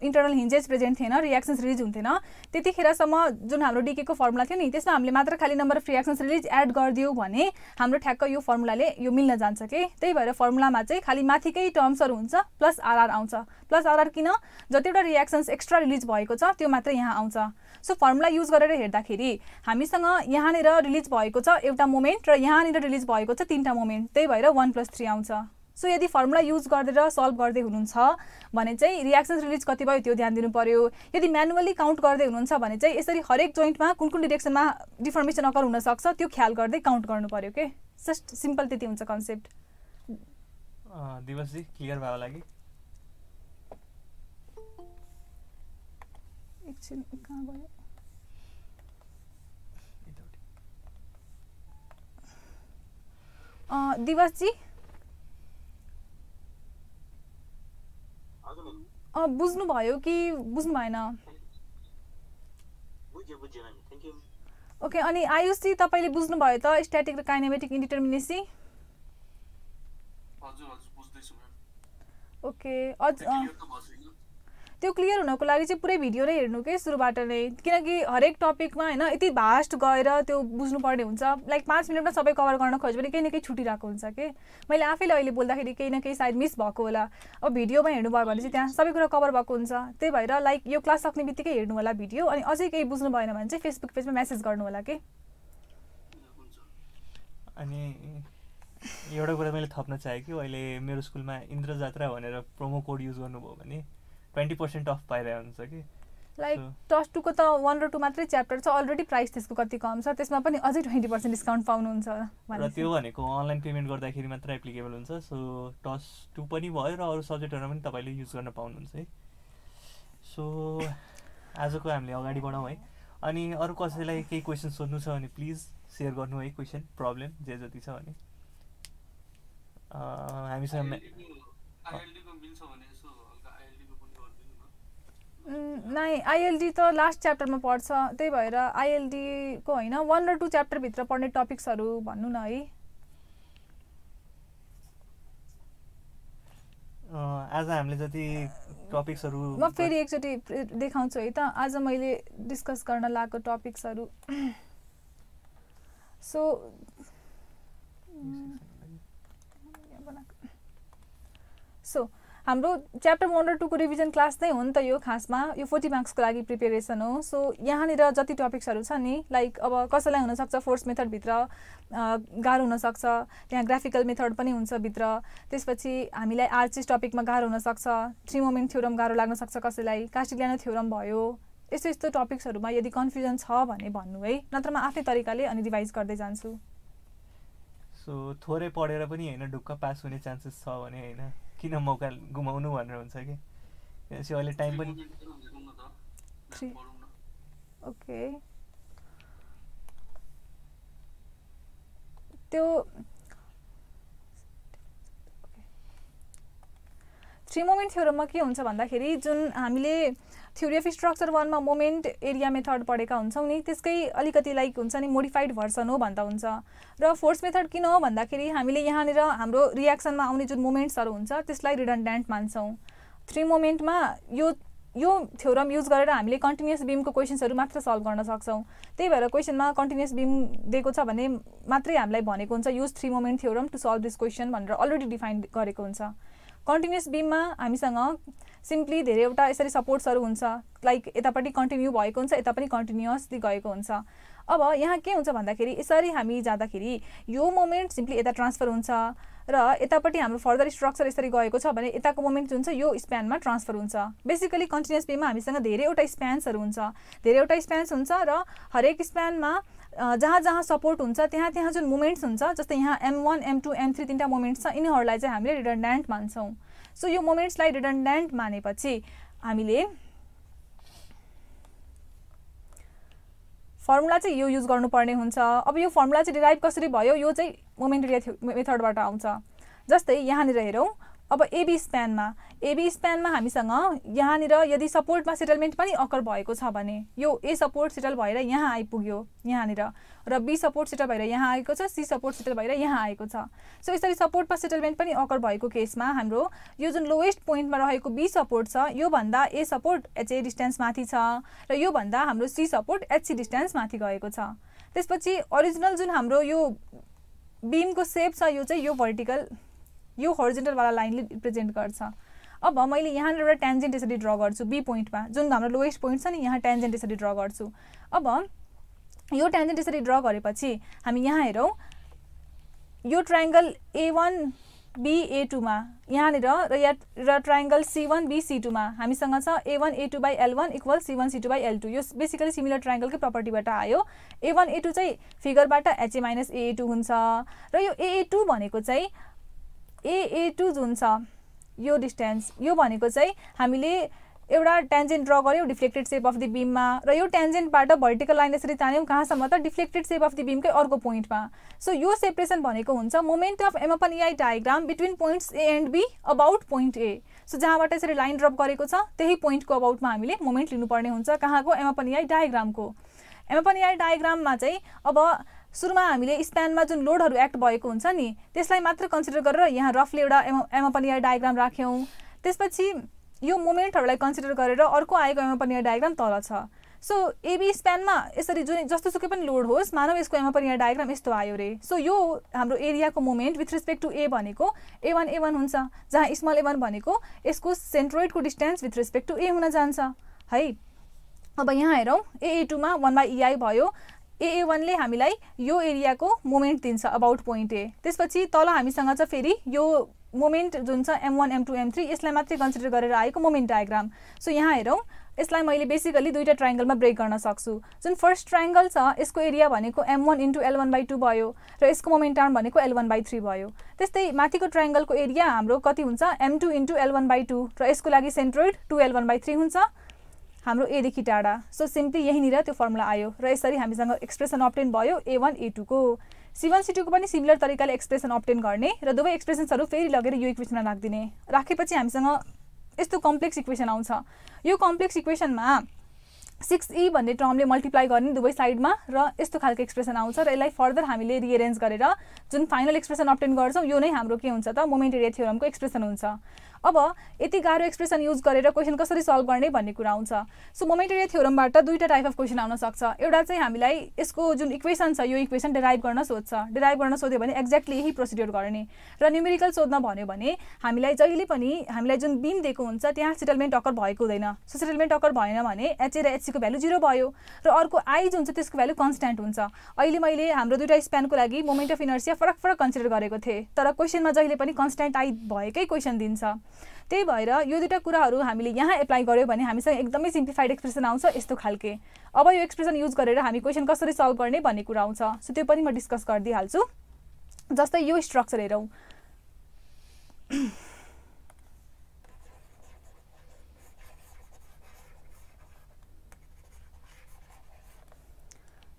इन्टरनल हिन्जेस प्रेजेन्ट थिएन, रियाक्सन्स रिलिज हुन्थेन, त्यतिखेरसम्म जुन हाम्रो डिकेको फर्मुला थियो नि, त्यसमा हामीले मात्र खालि number of reactions released गरिदियो भने हाम्रो ठ्याक्क यो फर्मुलाले यो मिल्न जान्छ के। त्यही भएर फर्मुलामा चाहिँ खालि माथिकै टर्म्सहरू हुन्छ, प्लस आरआर आउँछ। प्लस आरआर किन, जतिवटा रियाक्सन्स एक्स्ट्रा रिलिज भएको छ त्यो मात्र यहाँ आउँछ। सो फर्मुला युज गरेर हेर्दाखेरि हामीसँग यहाँनिर रिलिज भएको छ एउटा मोमेन्ट र यहाँनिर रिलिज भएको छ 3टा मोमेन्ट, त्यही भएर 1 + 3 आउँछ। सो यदि फर्मुला युज गरेर सल्भ गर्दै हुनुहुन्छ भने चाहिँ रियाक्सन्स रिलिज कति भयो त्यो ध्यान दिनु पर्यो। यदि म्यानुअली काउन्ट गर्दै हुनुहुन्छ भने चाहिँ यसरी हरेक जोइन्टमा कुन कुन डिरेक्सनमा डिफर्मेसन अकर हुन सक्छ त्यो ख्याल गर्दै काउन्ट गर्नु पर्यो के। जस्ट सिम्पल त्यति हुन्छ कन्सेप्ट। दिवसजी क्लियर भयो होला कि? एकछिन कहाँ गयो? दिवसजी बुझ्नु भयो कि बुझ्नु भएन? ओके, अनि आयुषजी तपाईँले बुझ्नु भयो त स्ट्याटिक र काइनेमेटिक इन्डिटर्मिनेसी? ओके, त्यो क्लियर हुनको लागि चाहिँ पुरै भिडियो नै हेर्नु के सुरुबाट नै, किनकि हरेक टपिकमा होइन यति भास्ट गएर त्यो बुझ्नुपर्ने हुन्छ। लाइक 5 मिनटमा सबै कभर गर्न खोज्यो भने केही न केही छुटिरहेको हुन्छ कि। मैले आफैले अहिले बोल्दाखेरि केही न केही सायद मिस भएको होला। अब भिडियोमा हेर्नुभयो भने चाहिँ त्यहाँ सबै कुरा कभर भएको हुन्छ। त्यही भएर लाइक यो क्लास सक्ने बित्तिकै हेर्नु होला भिडियो, अनि अझै केही बुझ्नु भएन भने चाहिँ फेसबुक पेजमा मेसेज गर्नु होला कि। अनि एउटा कुरा मैले थप्न चाहेँ कि अहिले मेरो स्कुलमा इन्द्र जात्रा भनेर प्रोमो कोड युज गर्नुभयो भने 20% अफ पाइरहेको हुन्छ कि। लाइक टस्ट 2 को त 1 र 2 मात्रै च्याप्टर छ, अलरेडी प्राइस त्यसको कति कम छ, त्यसमा पनि अझै 20% डिस्काउन्ट पाउनुहुन्छ। र त्यो भनेको अनलाइन पेमेन्ट गर्दाखेरि मात्र एप्लिकेबल हुन्छ। सो टस्ट 2 पनि भयो र अरू सब्जेक्टहरूमा पनि तपाईँले युज गर्न पाउनुहुन्छ है। सो आजको हामीले अगाडि बढाउँ है। अनि अरू कसैलाई केही क्वेसन सोध्नु छ भने प्लिज सेयर गर्नु है, क्वेसन प्रब्लम जे जति छ भने। हामीसँग नाइ आइएलडी त लास्ट च्याप्टरमा पढ्छ, त्यही भएर आइएलडी को होइन 1 र 2 च्याप्टरभित्र पढ्ने टपिक्सहरू भन्नु न है। आज हामीले जति टपिक्सहरू म फेरि एकचोटि देखाउँछु है त आज मैले डिस्कस गर्न लागेको टपिक्सहरू। सो हाम्रो च्याप्टर 1 र 2 को रिभिजन क्लास नै हो नि त यो, खासमा यो 40 मार्क्सको लागि प्रिपेरेसन हो। सो यहाँनिर जति टपिक्सहरू छ नि, लाइक अब कसैलाई हुनसक्छ फोर्स मेथडभित्र गाह्रो हुनसक्छ, त्यहाँ ग्राफिकल मेथड पनि हुन्छ भित्र, त्यसपछि हामीलाई आर्चिस टपिकमा गाह्रो हुनसक्छ, 3 मोमेन्ट थ्योरम गाह्रो लाग्न सक्छ कसैलाई, कास्टिग्लियानो थ्योरम भयो, यस्तो यस्तो टपिक्सहरूमा यदि कन्फ्युजन छ भने भन्नु है, नत्र म आफ्नै तरिकाले अनि रिभाइज गर्दै जान्छु। सो थोरै पढेर पनि होइन ढुक्क पास हुने चान्सेस छ भने होइन किन मौका गुमाउनु भनेर हुन्छ कि, किनकि अहिले टाइम पनि ओके त्यो 3 मोमेन्ट थ्योरममा के हुन्छ भन्दाखेरि जुन हामीले थ्योरी अफ स्ट्रक्चर 1 मा मोमेन्ट एरिया मेथड पढेका हुन्छौँ नि, त्यसकै अलिकति लाइक हुन्छ नि मोडिफाइड भर्सन हो भन्दा हुन्छ। र फोर्स मेथड किन हो भन्दाखेरि हामीले यहाँनिर हाम्रो रियाक्सनमा आउने जुन मोमेन्ट्सहरू हुन्छ त्यसलाई रिडन्डेन्ट मान्छौँ। 3 मोमेन्टमा यो थ्योरम युज गरेर हामीले कन्टिन्युअस बीमको क्वेसन्सहरू मात्र सल्भ गर्न सक्छौँ। त्यही भएर क्वेसनमा कन्टिन्युअस बीम दिएको छ भने मात्रै हामीलाई भनेको हुन्छ use 3 moment theorem to solve this question भनेर अलरेडी डिफाइन गरेको हुन्छ। कन्टिन्युअस बीममा हामीसँग सिम्पली धेरैवटा यसरी सपोर्ट्सहरू हुन्छ, लाइक यतापट्टि कन्टिन्यू भएको हुन्छ, यता पनि कन्टिन्युअसली गएको हुन्छ। अब यहाँ के हुन्छ भन्दाखेरि यसरी हामी जाँदाखेरि यो मोमेन्ट सिम्पली यता ट्रान्सफर हुन्छ र यतापट्टि हाम्रो फर्दर स्ट्रक्चर यसरी गएको छ भने यताको मोमेन्ट जुन छ यो स्प्यानमा ट्रान्सफर हुन्छ। बेसिकली कन्टिन्युअस बीममा हामीसँग धेरैवटा स्प्यान्सहरू हुन्छ, धेरैवटा स्प्यान्स हुन्छ र हरेक स्प्यानमा जहाँ जहाँ सपोर्ट हुन्छ त्यहाँ त्यहाँ जुन मोमेन्ट्स हुन्छ, जस्तै यहाँ M1, M2, M3 तीनटा मोमेन्ट्स छ, यिनीहरूलाई चाहिँ हामीले रिडन्डेन्ट मान्छौँ। सो यो मोमेन्ट्सलाई रिडन्डेन्ट मानेपछि हामीले फर्मुला चाहिँ यो युज गर्नुपर्ने हुन्छ। अब यो फर्मुला चाहिँ डिराइभ कसरी भयो, यो चाहिँ मोमेन्ट एरिया मेथडबाट आउँछ। जस्तै यहाँनिर हेरौँ, अब एबी स्प्यानमा हामीसँग यहाँनिर यदि सपोर्टमा सेटलमेन्ट पनि अकर भएको छ भने यो ए सपोर्ट सेटल भएर यहाँ आइपुग्यो यहाँनिर, र बी सपोर्ट सेटल भएर यहाँ आएको छ, सी सपोर्ट सेटल भएर यहाँ आएको छ। सो यसरी सपोर्टमा सेटलमेन्ट पनि अकर भएको केसमा हाम्रो यो जुन लोएस्ट पोइन्टमा रहेको बी सपोर्ट छ यो भन्दा ए सपोर्ट एचए डिस्टेन्स माथि छ र यो भन्दा हाम्रो सी सपोर्ट एचसी डिस्टेन्स माथि गएको छ। त्यसपछि ओरिजिनल जुन हाम्रो यो बीमको सेप छ यो चाहिँ यो भर्टिकल यो होरिजेन्टल वाला लाइनले रिप्रेजेन्ट गर्छ। अब मैले यहाँनिर एउटा ट्यान्जेन्ट यसरी ड्र गर्छु बी पोइन्टमा, जुन हाम्रो लोएस्ट पोइन्ट छ नि यहाँ ट्यान्जेन्ट यसरी ड्र गर्छु। अब यो ट्यान्जेन्ट यसरी ड्र गरेपछि हामी यहाँ हेरौँ, यो ट्रायङ्गल A1 B A2 यहाँनिर र ट्रायङ्गल C1 B C2 हामीसँग छ A1 A2 by L1 equal C1 C2 by L2। यो बेसिकली सिमिलर ट्रायङ्गलकै प्रपर्टीबाट आयो। A1 A2 चाहिँ फिगरबाट HA माइनस AA2 हुन्छ र यो AA2 भनेको चाहिँ AA2 जुन छ यो डिस्टेन्स, यो भनेको चाहिँ हामीले एउटा ट्यान्जेन्ट ड्र गर्यौँ डिफ्लेक्टेड सेप अफ द बीममा र यो ट्यान्जेन्टबाट भर्टिकल लाइन यसरी तान्यौँ कहाँसम्म त डिफ्लेक्टेड सेप अफ द बीमकै अर्को पोइन्टमा। सो यो सेपरेसन भनेको हुन्छ moment of M/EI diagram between points A and B about point A। So जहाँबाट यसरी लाइन ड्रप गरेको छ त्यही पोइन्टको अबाउटमा हामीले मोमेन्ट लिनुपर्ने हुन्छ, कहाँको M/EI डायग्रामको। M/EI डायग्राममा चाहिँ अब सुरुमा हामीले स्प्यानमा जुन लोडहरू एक्ट भएको हुन्छ नि त्यसलाई मात्र कन्सिडर गरेर यहाँ रफली एउटा M/EI डायग्राम राख्यौँ। त्यसपछि यो मोमेन्टहरूलाई कन्सिडर गरेर अर्को आएको M/EI डायग्राम तल छ। सो एबी स्प्यानमा यसरी जुन जस्तोसुकै पनि लोड होस् मानव यसको M/EI डायग्राम यस्तो आयो रे। सो यो हाम्रो एरियाको मोमेन्ट विथ रिस्पेक्ट टु ए भनेको A1 हुन्छ, जहाँ स्मल A1 भनेको यसको सेन्ट्रोइडको डिस्टेन्स विथ रिस्पेक्ट टु ए हुन जान्छ है। अब यहाँ हेरौँ AA2 मा 1/EI भयो, AA1 ले हामीलाई यो एरियाको मोमेन्ट दिन्छ अबाउट पोइन्ट ए। त्यसपछि तल हामीसँग छ फेरि यो मोमेन्ट जुन छ M1 M2 M3 यसलाई मात्रै कन्सिडर गरेर आएको मोमेन्ट डायग्राम। सो यहाँ हेरौँ, यसलाई मैले बेसिकली दुईटा ट्रायङ्गलमा ब्रेक गर्न सक्छु। जुन फर्स्ट ट्रायङ्गल छ यसको एरिया भनेको M1 × L1/2 भयो र यसको मोमेन्ट आर्म भनेको L1/3 भयो। त्यस्तै माथिको ट्रायङ्गलको एरिया हाम्रो कति हुन्छ M2 × L1/2 र यसको लागि सेन्ट्रोइड 2L1/3 हुन्छ हाम्रो ए देखि टाढा। सो सिम्पली यहीँनिर त्यो फर्मुला आयो र यसरी हामीसँग एक्सप्रेसन अब्टेन भयो A1 A2 को। C1 C2 को पनि सिमिलर तरिकाले एक्सप्रेसन अब्टेन गर्ने र दुवै एक्सप्रेसन्सहरू फेरि लगेर यो इक्वेसनमा राखिदिने। राखेपछि हामीसँग यस्तो कम्प्लेक्स इक्वेसन आउँछ। यो कम्प्लेक्स इक्वेसनमा 6e भन्ने टर्मले मल्टिप्लाई गर्ने दुवै साइडमा र यस्तो खालको एक्सप्रेसन आउँछ र यसलाई फर्दर हामीले रिएरेन्ज गरेर जुन फाइनल एक्सप्रेसन अब्टेन गर्छौँ यो नै हाम्रो के हुन्छ त मोमेन्ट एरिया थ्योरमको एक्सप्रेसन हुन्छ। अब यति गाह्रो एक्सप्रेसन युज गरेर क्वेसन कसरी सल्भ गर्ने भन्ने कुरा आउँछ। सो मोमेन्ट एरिया थ्योरमबाट दुईटा टाइप अफ क्वेसन आउन सक्छ। एउटा चाहिँ हामीलाई यसको जुन इक्वेसन छ यो इक्वेसन डिराइभ गर्न सोध्छ। डिराइभ गर्न सोध्यो भने एक्ज्याक्टली यही प्रोसिड्युर गर्ने र न्युमेरिकल सोध्न भन्यो भने हामीलाई जहिले पनि हामीलाई जुन बीम दिएको हुन्छ त्यहाँ सेटलमेन्ट अकर भएको हुँदैन। सो सेटलमेन्ट अकर भएन भने एचए र एचसी को भ्यालु 0 भयो र अर्को आई जुन छ त्यसको भ्यालु कन्स्ट्यान्ट हुन्छ। अहिले मैले हाम्रो दुईटा स्प्यानको लागि मोमेन्ट अफ इनर्सिया फरक फरक कन्सिडर गरेको थिएँ, तर क्वेसनमा जहिले पनि कन्स्ट्यान्ट आई भएकै क्वेसन दिन्छ। त्यही भएर यो दुईटा कुराहरू हामीले यहाँ एप्लाई गर्यो भने हामीसँग एकदमै सिम्प्लिफाइड एक्सप्रेसन आउँछ यस्तो खालके। अब यो एक्सप्रेसन युज गरेर हामी क्वेसन कसरी सल्भ गर्ने भन्ने कुरा आउँछ। सो त्यो पनि म डिस्कस गरिदिइहाल्छु। जस्तै यो स्ट्रक्चर हेरौँ।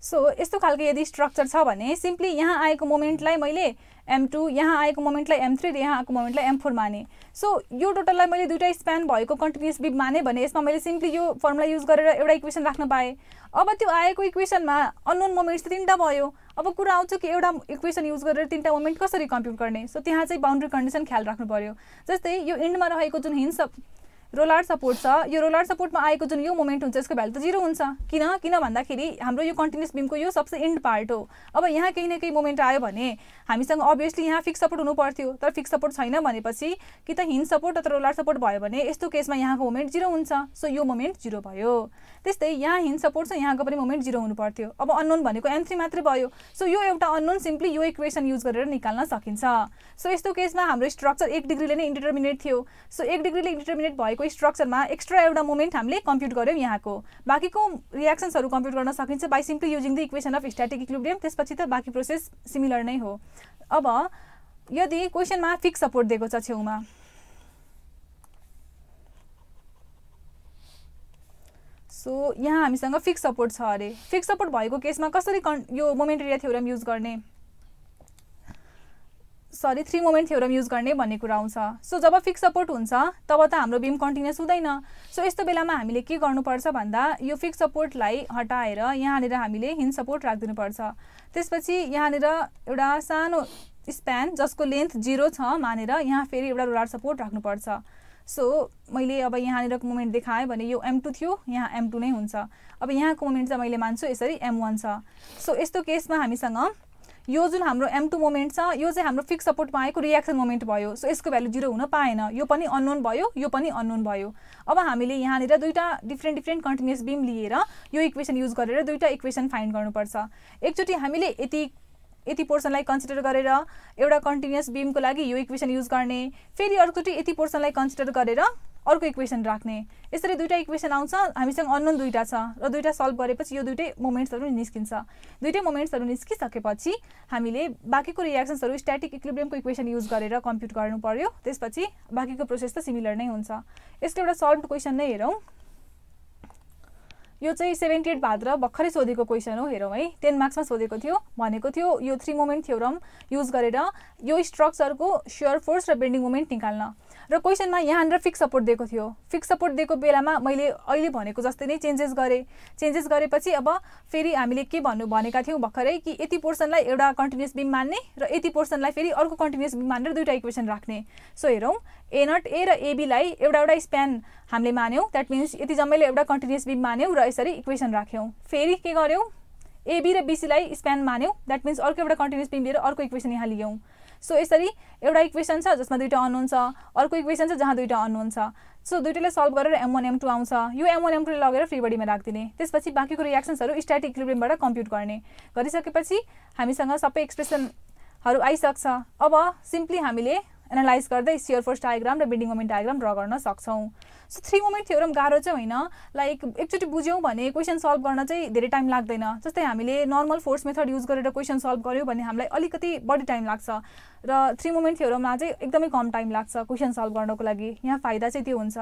सो यस्तो खालको यदि स्ट्रक्चर छ भने सिम्पली यहाँ आएको मोमेन्टलाई मैले m2, यहाँ आएको मोमेन्टलाई m3 र यहाँ आएको मोमेन्टलाई m4 माने। सो यो टोटललाई मैले दुईटा स्प्यान भएको कन्टिन्युअस बीम माने भने यसमा मैले सिम्पली यो फर्मुला युज गरेर एउटा इक्वेसन राख्न पाएँ। अब त्यो आएको इक्वेसनमा अननोन मोमेन्ट्स त 3टा भयो। अब कुरा आउँछ कि एउटा इक्वेसन युज गरेर 3टा मोमेन्ट कसरी कम्प्युट गर्ने। सो त्यहाँ चाहिँ बाउन्ड्री कन्डिसन ख्याल राख्नु पर्यो। जस्तै यो इन्डमा रहेको जुन हिन्ज रोलार सपोर्ट छ, यो रोलार सपोर्टमा आएको जुन यो मोमेन्ट हुन्छ यसको भ्यालु त 0 हुन्छ। किन भन्दाखेरि हाम्रो यो कन्टिन्युअस बीमको यो सबसे इन्ड पार्ट हो। अब यहाँ केही न केही मोमेन्ट आयो भने हामीसँग अभियसली यहाँ फिक्स सपोर्ट हुनु पर्थ्यो, तर फिक्स सपोर्ट छैन भनेपछि कि त हिन्ज सपोर्ट अथवा रोलार सपोर्ट भयो भने यस्तो केसमा यहाँको मोमेन्ट 0 हुन्छ। सो यो मोमेन्ट 0 भयो। त्यस्तै यहाँ हिन्ज सपोर्ट छ, यहाँको पनि मोमेन्ट 0 हुनु पर्थ्यो। अब अननोन भनेको m3 मात्रै भयो। सो यो एउटा अननोन सिम्पली यो इक्वेसन युज गरेर निकाल्न सकिन्छ। सो यस्तो केसमा हाम्रो स्ट्रक्चर 1 डिग्रीले नै इन्डिटर्मिनेट थियो। सो 1 डिग्रीले इन्डिटर्मिनेट भएको स्ट्रक्चरमा एक्स्ट्रा एउटा मोमेन्ट हामीले कम्प्युट गर्यौँ यहाँको। बाँकीको रियाक्सन्सहरू कम्प्युट गर्न सकिन्छ by simply using the equation of static equilibrium. त्यसपछि त बाँकी प्रोसेस सिमिलर नै हो। अब यदि क्वेसनमा फिक्स सपोर्ट दिएको छ छेउमा, सो यहाँ हामीसँग फिक्स सपोर्ट छ अरे। फिक्स सपोर्ट भएको केसमा कसरी यो मोमेन्ट एरिया थ्योरम युज गर्ने, सरी 3 मोमेन्ट थ्योरम युज गर्ने भन्ने कुरा आउँछ। सो जब फिक्स सपोर्ट हुन्छ तब त हाम्रो बीम कन्टिन्युअस हुँदैन। सो यस्तो बेलामा हामीले के गर्नुपर्छ भन्दा यो फिक्स सपोर्टलाई हटाएर यहाँनिर हामीले हिन्ज सपोर्ट राखिदिनुपर्छ। त्यसपछि यहाँनिर एउटा सानो स्प्यान जसको लेन्थ 0 छ मानेर यहाँ फेरि एउटा रोलार सपोर्ट राख्नुपर्छ। सो मैले अब यहाँनिरको मोमेन्ट देखाएँ भने यो m2 थियो, यहाँ m2 नै हुन्छ। अब यहाँको मोमेन्ट चाहिँ मैले मान्छु यसरी m1 छ। सो यस्तो केसमा हामीसँग यो जुन हाम्रो m2 मोमेन्ट छ यो चाहिँ हाम्रो फिक्स सपोर्टमा आएको रियाक्सन मोमेन्ट भयो। सो यसको भ्यालु 0 हुन पाएन। यो पनि अननोन भयो, यो पनि अननोन भयो। अब हामीले यहाँनिर दुईटा डिफ्रेन्ट कन्टिन्युअस बीम लिएर यो इक्वेसन युज गरेर दुईटा इक्वेसन फाइन्ड गर्नुपर्छ। एकचोटि हामीले यति पोर्सनलाई कन्सिडर गरेर एउटा कन्टिन्युअस बीमको लागि यो इक्वेसन युज गर्ने, फेरि अर्कोचोटि यति पोर्सनलाई कन्सिडर गरेर अर्को इक्वेसन राख्ने। यसरी दुईटा इक्वेसन आउँछ। हामीसँग अननोन दुईटा छ र दुईटा सल्भ गरेपछि यो दुईटै मोमेन्ट्सहरू निस्किन्छ। दुईटै मोमेन्ट्सहरू निस्किसकेपछि हामीले बाँकीको रियाक्सन्सहरू स्ट्याटिक इक्विलिब्रियमको इक्वेसन युज गरेर कम्प्युट गर्नु पर्यो। त्यसपछि बाँकीको प्रोसेस त सिमिलर नै हुन्छ। यसको एउटा सल्भ क्वेसन नै हेरौँ। यो चाहिँ 78 भाद्र भर्खरै सोधेको क्वेसन हो। हेरौँ है, 10 मार्क्समा सोधेको थियो। भनेको थियो यो 3 मोमेन्ट थ्योरम युज गरेर यो स्ट्रक्चरको शियर फोर्स र बेन्डिङ मोमेन्ट निकाल्न। र क्वेसनमा यहाँनिर फिक्स सपोर्ट दिएको थियो। फिक्स सपोर्ट दिएको बेलामा मैले अहिले भनेको जस्तै नै चेन्जेस गरेपछि अब फेरि हामीले के भनेका थियौँ भर्खरै कि यति पोर्सनलाई एउटा कन्टिन्युअस बीम मान्ने र यति पोर्सनलाई फेरि अर्को कन्टिन्युअस बीम मानेर दुईटा इक्वेसन राख्ने। सो हेरौँ, A0 A र AB लाई एउटा स्प्यान हामीले मान्यौँ। द्याट मिन्स यति जम्मैले एउटा कन्टिन्युअस बीम मान्यौँ र यसरी इक्वेसन राख्यौँ। फेरि के गर्यौँ, AB र BC लाई स्प्यान मान्यौँ। द्याट मिन्स अर्को एउटा कन्टिन्युअस बीम लिएर अर्को इक्वेसन यहाँ लियौँ। सो यसरी एउटा इक्वेसन छ जसमा दुईटा अननोन छ, अर्को इक्वेसन छ जहाँ दुईटा अननोन छ। सो दुईटाले सल्भ गरेर m1 m2 आउँछ। यो m1 m2 ले लगेर फ्री बडीमा राखिदिने। त्यसपछि बाँकीको रियाक्सन्सहरू स्ट्याटिक इक्विलिब्रियमबाट कम्प्युट गर्ने। गरिसकेपछि हामीसँग सबै एक्सप्रेसनहरू आइसक्छ। अब सिम्पली हामीले एनालाइज गर्दै शियर फोर्स डायग्राम र बेन्डिङ मोमेन्ट डायग्राम ड्र गर्न सक्छौँ। सो 3 मोमेन्ट थ्योरम गाह्रो चाहिँ होइन। लाइक एकचोटि बुझ्यौँ भने क्वेसन सल्भ गर्न चाहिँ धेरै टाइम लाग्दैन। जस्तै हामीले नर्मल फोर्स मेथड युज गरेर क्वेसन सल्भ गऱ्यौँ भने हामीलाई अलिकति बढी टाइम लाग्छ र 3 मोमेन्ट थ्योरममा चाहिँ एकदमै कम टाइम लाग्छ क्वेसन सल्भ गर्नको लागि। यहाँ फाइदा चाहिँ त्यो हुन्छ।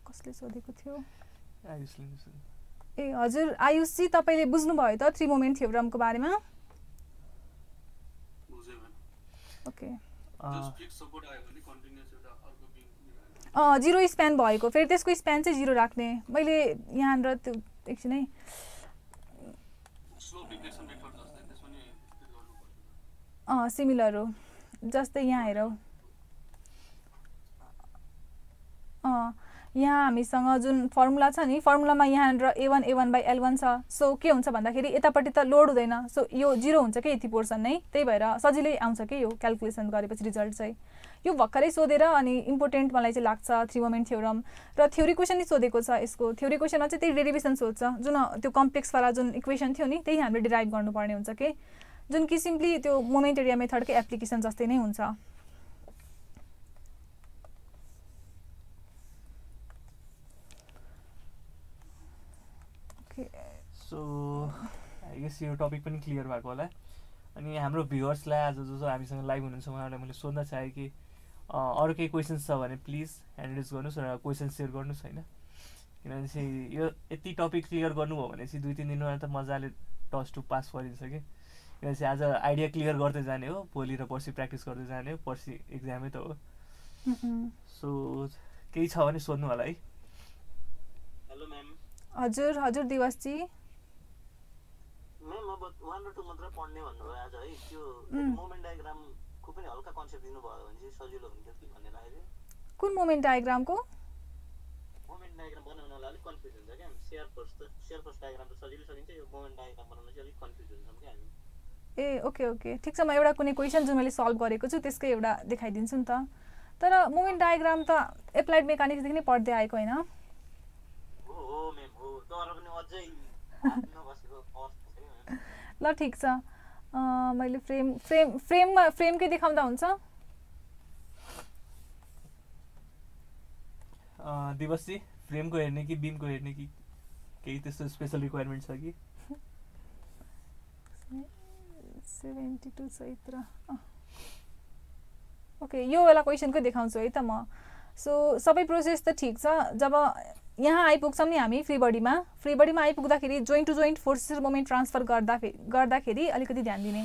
कसले सोधेको थियो? ए हजुर आयुषजी, तपाईँले बुझ्नुभयो त 3 मोमेन्ट थ्योरमको बारेमा? ओके जस्ट फिक्स सपोर्ट आयो भने कन्टिन्युअस एउटा अर्को बिम जिरो स्प्यान भएको फेरि त्यसको स्प्यान चाहिँ 0 राख्ने मैले यहाँनिर त्यो एकछिन है स्लो डिप्लेसन मेथड जस्तै त्यसमा नि त्यो गर्नुपर्छ सिमिलर हो जस्तै यहाँ हेरौ यहाँ हामीसँग जुन फर्मुला छ नि फर्मुलामा यहाँनिर a1/L1 छ सो के हुन्छ भन्दाखेरि यतापट्टि त लोड हुँदैन सो यो 0 हुन्छ कि यति पोर्सन नै त्यही भएर सजिलै आउँछ कि यो क्याल्कुलेसन गरेपछि रिजल्ट चाहिँ यो भर्खरै सोधेर अनि इम्पोर्टेन्ट मलाई चाहिँ लाग्छ 3 मोमेन्ट थ्योरम र थ्योरी क्वेसन नि सोधेको छ यसको थ्योरी क्वेसनमा चाहिँ त्यही डेरिभेसन सोध्छ जुन त्यो कम्प्लेक्स वाला जुन इक्वेसन थियो नि त्यही हामीले डिराइभ गर्नुपर्ने हुन्छ के जुन कि सिम्पली त्यो मोमेन्ट एरिया मेथडकै एप्लिकेसन जस्तै नै हुन्छ सो आई गेस यो टपिक पनि क्लियर भएको होला अनि हाम्रो भ्युअर्सलाई आज जो हामीसँग लाइभ हुनुहुन्छ उहाँहरूलाई मैले सोध्न चाहेँ कि अरू केही क्वेसन्स छ भने प्लिज ह्यान्ड रेज गर्नुहोस् र क्वेसन सेयर गर्नुहोस् होइन किनभने चाहिँ यो यति टपिक क्लियर गर्नुभयो भने चाहिँ 2-3 दिनमा त मजाले टस टु पास गरिन्छ कि किनभने चाहिँ आज आइडिया क्लियर गर्दै जाने हो भोलि र पर्सि प्र्याक्टिस गर्दै जाने हो पर्सि एक्जामै त हो सो केही छ भने सोध्नु होला है हेलो म्याम हजुर हजुर दिवसजी म्याम अब 1 र 2 मात्र पढ्ने भन्नुभयो आज है त्यो मोमेन्ट डायग्रामको पनि हल्का कन्सेप्ट दिनुभयो भने चाहिँ सजिलो हुन्थ्यो कि भन्ने लाग्यो कुन मोमेन्ट डायग्रामको मोमेन्ट डायग्राम बनाउनलाई अलिक कन्फ्युज हुन्छ क्या शेयर फोर्स डायग्राम त सजिलो सकिन्छ यो मोमेन्ट डायग्राम बनाउन चाहिँ अलिक कन्फ्युज हुन्छौँ क्या हामी ए ओके ओके ठिक छ म एउटा कुनै क्वेसन जुन मैले सल्भ गरेको छु त्यसकै एउटा देखाइदिन्छु नि त तर मोमेन्ट डायग्राम त एप्लाइड मेकानिक्सदेखि नै पढ्दै आएको होइन हो म्याम हो तर पनि अझै नबसेको अवस्था छ ल ठिक छ मैले फ्रेमकै देखाउँदा हुन्छ दिवसजी फ्रेमको हेर्ने कि बिमको हेर्ने कि केही त्यस्तो स्पेसल रिक्वायरमेन्ट छ कि 72 चैत्र ओके यो वाला क्वेसनकै देखाउँछु है त म सो सबै प्रोसेस त ठिक छ जब यहाँ आइपुग्छौँ नि हामी फ्री बडीमा आइपुग्दाखेरि joint to joint forces moment transfer गर्दाखेरि अलिकति ध्यान दिने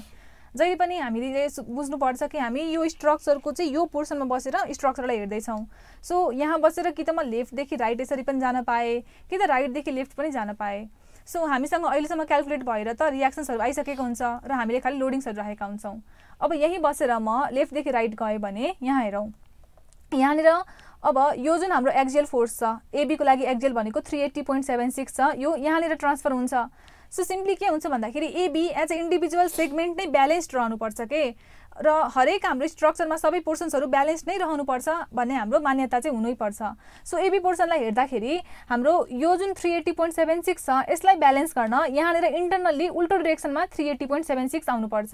जहिले पनि हामीले बुझ्नुपर्छ कि हामी यो स्ट्रक्चरको चाहिँ यो पोर्सनमा बसेर स्ट्रक्चरलाई हेर्दैछौँ सो यहाँ बसेर कि त म लेफ्टदेखि राइट यसरी पनि जान पाएँ कि त राइटदेखि लेफ्ट पनि जान पाएँ सो हामीसँग अहिलेसम्म क्याल्कुलेट भएर त रियाक्सन्सहरू आइसकेको हुन्छ र हामीले खालि लोडिङ्सहरू राखेका हुन्छौँ अब यहीँ बसेर म लेफ्टदेखि राइट गएँ भने यहाँ हेरौँ यहाँनिर अब यो जुन हाम्रो एक्जियल फोर्स छ एबीको लागि एक्जियल भनेको 380.76 छ यो यहाँनिर ट्रान्सफर हुन्छ सो सिम्पली के हुन्छ भन्दाखेरि AB as a individual segment नै ब्यालेन्स्ड रहनुपर्छ के र हरेक हाम्रो स्ट्रक्चरमा सबै पोर्सन्सहरू ब्यालेन्स नै रहनुपर्छ भन्ने हाम्रो मान्यता चाहिँ हुनैपर्छ सो एबी पोर्सनलाई हेर्दाखेरि हाम्रो यो जुन 380.76 छ यसलाई ब्यालेन्स गर्न यहाँनिर इन्टरनल्ली उल्टो डिरेक्सनमा 380.76 आउनुपर्छ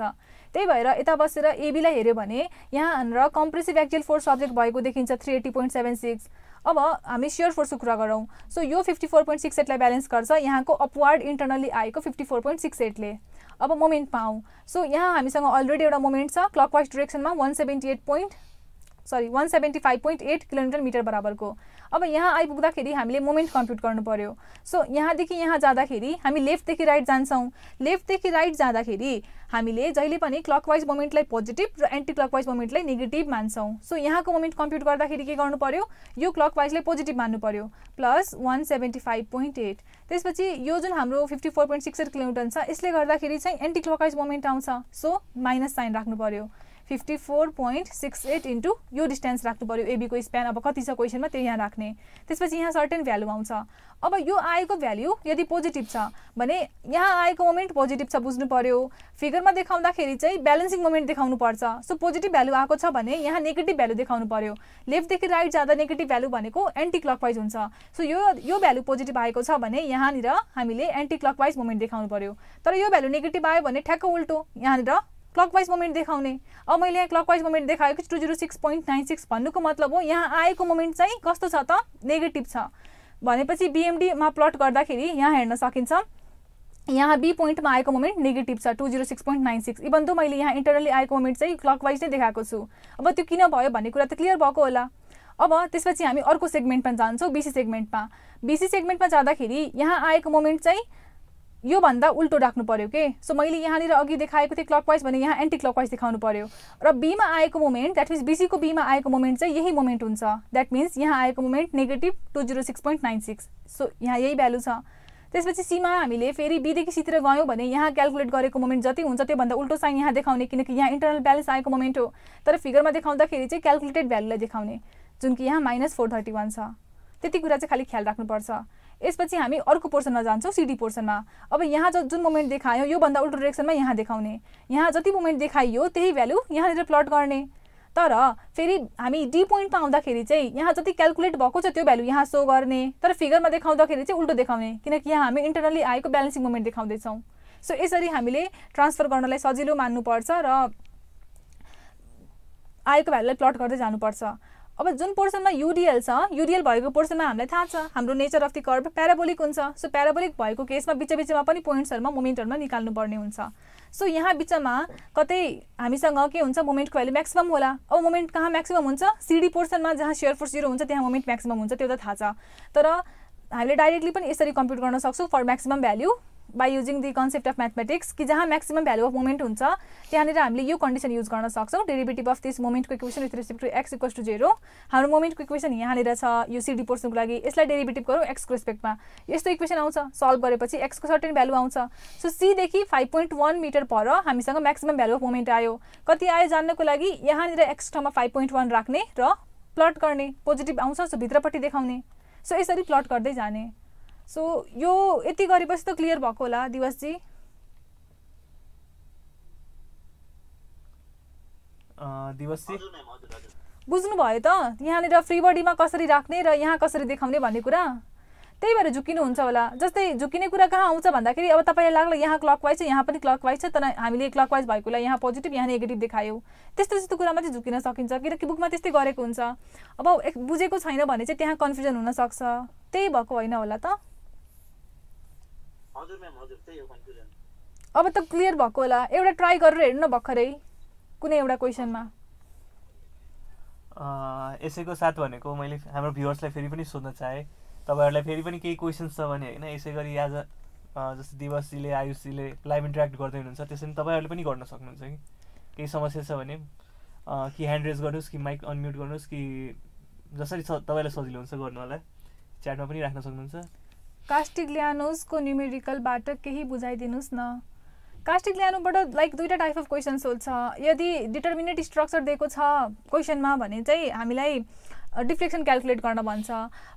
त्यही भएर यता बसेर एबीलाई हेऱ्यो भने यहाँनिर कम्प्रेसिभ एक्जियल फोर्स सब्जेक्ट भएको देखिन्छ 380.76 अब हामी शियर फोर्सको कुरा गरौँ सो यो 54.68 लाई ब्यालेन्स गर्छ यहाँको अपवार्ड इन्टरनली आएको 54.68 ले अब मोमेन्ट पाऊँ सो यहाँ हामीसँग अलरेडी एउटा मोमेन्ट छ क्लकवाइज डिरेक्सनमा 175.8 किलोमिटर मिटर बराबरको अब यहाँ आइपुग्दाखेरि हामीले मोमेन्ट कम्प्युट गर्नु पर्यो सो यहाँदेखि यहाँ जाँदाखेरि हामी लेफ्टदेखि राइट जान्छौँ लेफ्टदेखि राइट जाँदाखेरि हामीले जहिले पनि क्लकवाइज मोमेन्टलाई पोजिटिभ र एन्टी क्लकवाइज मोमेन्टलाई नेगेटिभ मान्छौँ सो यहाँको मोमेन्ट कम्प्युट गर्दाखेरि के गर्नु पर्यो यो क्लकवाइजलाई पोजिटिभ मान्नु पर्यो प्लस 175.8 त्यसपछि यो जुन हाम्रो 54.68 किलोमिटर छ यसले गर्दाखेरि चाहिँ एन्टी क्लकवाइज मोमेन्ट आउँछ सो माइनस साइन राख्नु पर्यो 54.68 इन्टु यो डिस्टेन्स राख्नु पर्यो एबीको स्प्यान अब कति छ क्वेसनमा त्यो यहाँ राख्ने त्यसपछि यहाँ सर्टेन भ्यालु आउँछ अब यो आएको भ्यालु यदि पोजिटिभ छ भने यहाँ आएको मोमेन्ट पोजिटिभ छ बुझ्नु पर्यो फिगरमा देखाउँदाखेरि चाहिँ ब्यालेन्सिङ मोमेन्ट देखाउनु पर्छ सो पोजिटिभ भ्यालु आएको छ भने यहाँ नेगेटिभ भ्यालु देखाउनु पर्यो लेफ्टदेखि राइट जाँदा नेगेटिभ भ्यालु भनेको एन्टी क्लकवाइज हुन्छ सो यो भ्यालु पोजिटिभ आएको छ भने यहाँनिर हामीले एन्टी क्लकवाइज मोमेन्ट देखाउनु पर्यो तर यो भ्यालु नेगेटिभ आयो भने ठ्याक्क उल्टो यहाँनिर क्लकवाइज मोमेन्ट देखाउने अब मैले यहाँ क्लकवाइज मोमेन्ट देखाएको 206.96 भन्नुको मतलब हो यहाँ आएको मोमेन्ट चाहिँ कस्तो छ त नेगेटिभ छ भनेपछि बीएमडीमा प्लट गर्दाखेरि यहाँ हेर्न सकिन्छ यहाँ बी पोइन्टमा आएको मोमेन्ट नेगेटिभ छ 206.96 इभन दो मैले यहाँ इन्टरनली आएको मोमेन्ट चाहिँ क्लकवाइज नै देखाएको छु अब त्यो किन भयो भन्ने कुरा त क्लियर भएको होला अब त्यसपछि हामी अर्को सेगमेन्टमा जान्छौँ बीसी सेगमेन्टमा जाँदाखेरि यहाँ आएको मोमेन्ट चाहिँ योभन्दा उल्टो राख्नु पर्यो के। सो मैले यहाँनिर अघि देखाएको थिएँ क्लकवाइज भने यहाँ एन्टी क्लकवाइज देखाउनु पर्यो र बीमा आएको मोमेन्ट द्याट मिन्स बीसीको बीमा आएको मोमेन्ट चाहिँ यही मोमेन्ट हुन्छ। द्याट मिन्स यहाँ आएको मोमेन्ट नेगेटिभ 206.96। सो यहाँ यही भ्यालु छ। त्यसपछि सीमा हामीले फेरि बीदेखि सीतिर गयौँ भने यहाँ क्यालकुलेट गरेको मोमेन्ट जति हुन्छ त्योभन्दा उल्टो साइन यहाँ देखाउने, किनकि यहाँ इन्टरनल ब्यालेन्स आएको मोमेन्ट हो। तर फिगरमा देखाउँदाखेरि चाहिँ क्यालकुलेटेड भ्यालुलाई देखाउने, जुन कि यहाँ -431 छ। त्यति कुरा चाहिँ खालि ख्याल राख्नुपर्छ। यसपछि हामी अर्को पोर्सनमा जान्छौँ, सिडी पोर्सनमा। अब यहाँ जुन मोमेन्ट देखायो योभन्दा उल्टो डिरेक्सनमा यहाँ देखाउने, यहाँ जति मोमेन्ट देखाइयो त्यही भ्यालु यहाँनिर प्लट गर्ने। तर फेरि हामी डी पोइन्टमा आउँदाखेरि चाहिँ यहाँ जति क्यालकुलेट भएको छ त्यो भ्यालु यहाँ सो गर्ने, तर फिगरमा देखाउँदाखेरि चाहिँ उल्टो देखाउने, किनकि यहाँ हामी इन्टरनली आएको ब्यालेन्सिङ मोमेन्ट देखाउँदैछौँ। सो यसरी हामीले ट्रान्सफर गर्नलाई सजिलो मान्नुपर्छ र आएको भ्यालुलाई प्लट गर्दै जानुपर्छ। अब जुन पोर्सनमा युडिएल छ, युडिएल भएको पोर्सनमा हामीलाई थाहा छ हाम्रो nature of the curve parabolic हुन्छ। सो प्याराबोलिक भएको केसमा बिचमा पनि पोइन्ट्सहरुमा मोमेन्टहरुमा निकाल्नु पर्ने हुन्छ। सो यहाँ बिचमा कतै हामीसँग के हुन्छ, मोमेन्टको भ्यालु म्याक्सिमम होला। अब मोमेन्ट कहाँ म्याक्सिमम हुन्छ, सिडी पोर्सनमा जहाँ शियर फोर्स 0 हुन्छ त्यहाँ मोमेन्ट म्याक्सिमम हुन्छ, त्यो त थाहा छ। तर हामीले डाइरेक्टली पनि यसरी कम्प्युट गर्न सक्छौँ for maximum value by using the concept of mathematics, कि जहाँ म्याक्सिमम भ्यालु अफ मोमेन्ट हुन्छ त्यहाँनिर हामीले यो कन्डिसन युज गर्न सक्छौँ, डेरिभेटिभ अफ दिस मोमेन्टको equation with respect to x equals to 0। हाम्रो मोमेन्टको इक्वेसन यहाँनिर छ, यो सिडी पोर्सनको लागि यसलाई डेरिभेटिभ गरौँ x को रेस्पेक्टमा, यस्तो इक्वेसन आउँछ। सल्भ गरेपछि x को सर्टेन भ्यालु आउँछ। सो c देखि 5.1 मिटर पर हामीसँग म्याक्सिमम भ्यालु अफ मोमेन्ट आयो। कति आयो जान्नको लागि यहाँनिर x ठाउँमा 5.1 राख्ने र प्लट गर्ने, पोजिटिभ आउँछ सो भित्रपट्टि देखाउने। सो यसरी प्लट गर्दै जाने। सो यो यति गरेपछि त क्लियर भएको होला दिवस जी? दिवस जी बुझ्नु भयो त यहाँनिर फ्री बडीमा कसरी राख्ने र यहाँ कसरी देखाउने भन्ने कुरा? त्यही भएर झुकिनुहुन्छ होला। जस्तै झुकिने कुरा कहाँ आउँछ भन्दाखेरि अब तपाईलाई लाग्ला यहाँ क्लकवाइज छ यहाँ पनि क्लकवाइज छ, तर हामीले क्लकवाइज भएकोलाई यहाँ पोजिटिभ यहाँ नेगेटिभ देखायौ, त्यस्तो त्यस्तो कुरामा चाहिँ झुकिन सकिन्छ, किनकि बुकमा त्यस्तै गरेको हुन्छ। अब बुझेको छैन भने चाहिँ त्यहाँ कन्फ्युजन हुन सक्छ, त्यही भएको होइन होला त? हजुर म्याम, हजुर त्यही हो कन्फ्युजन। अब त क्लियर भएको होला। एउटा ट्राई गरेर हेर्नु न भर्खरै कुनै एउटा क्वेसनमा। यसैको साथ भनेको मैले हाम्रो भ्युअर्सलाई फेरि पनि सोध्न चाहे, तपाईहरुलाई फेरि पनि केही क्वेसन्स छ भने हैन, यसै गरी आज जस्तै दिवसजीले आयुषजीले लाइभ इन्टरेक्ट गर्दै हुनुहुन्छ, त्यसैले तपाईहरुले पनि गर्न सक्नुहुन्छ कि केही समस्या छ भने कि ह्यान्ड रेज गर्नुस् कि माइक अनम्युट गर्नुस् कि जसरी तपाईलाई सजिलो हुन्छ गर्नु होला, च्याटमा पनि राख्न सक्नुहुन्छ। कास्टिग्लियानोसको न्युमेरिकलबाट केही बुझाइदिनुस् न। कास्टिग्लियानोबाट लाइक दुईटा टाइप अफ क्वेसन सोध्छ। यदि डिटर्मिनेट स्ट्रक्चर दिएको छ क्वेसनमा भने चाहिँ हामीलाई डिफ्लेक्सन क्यालकुलेट गर्न भन्छ,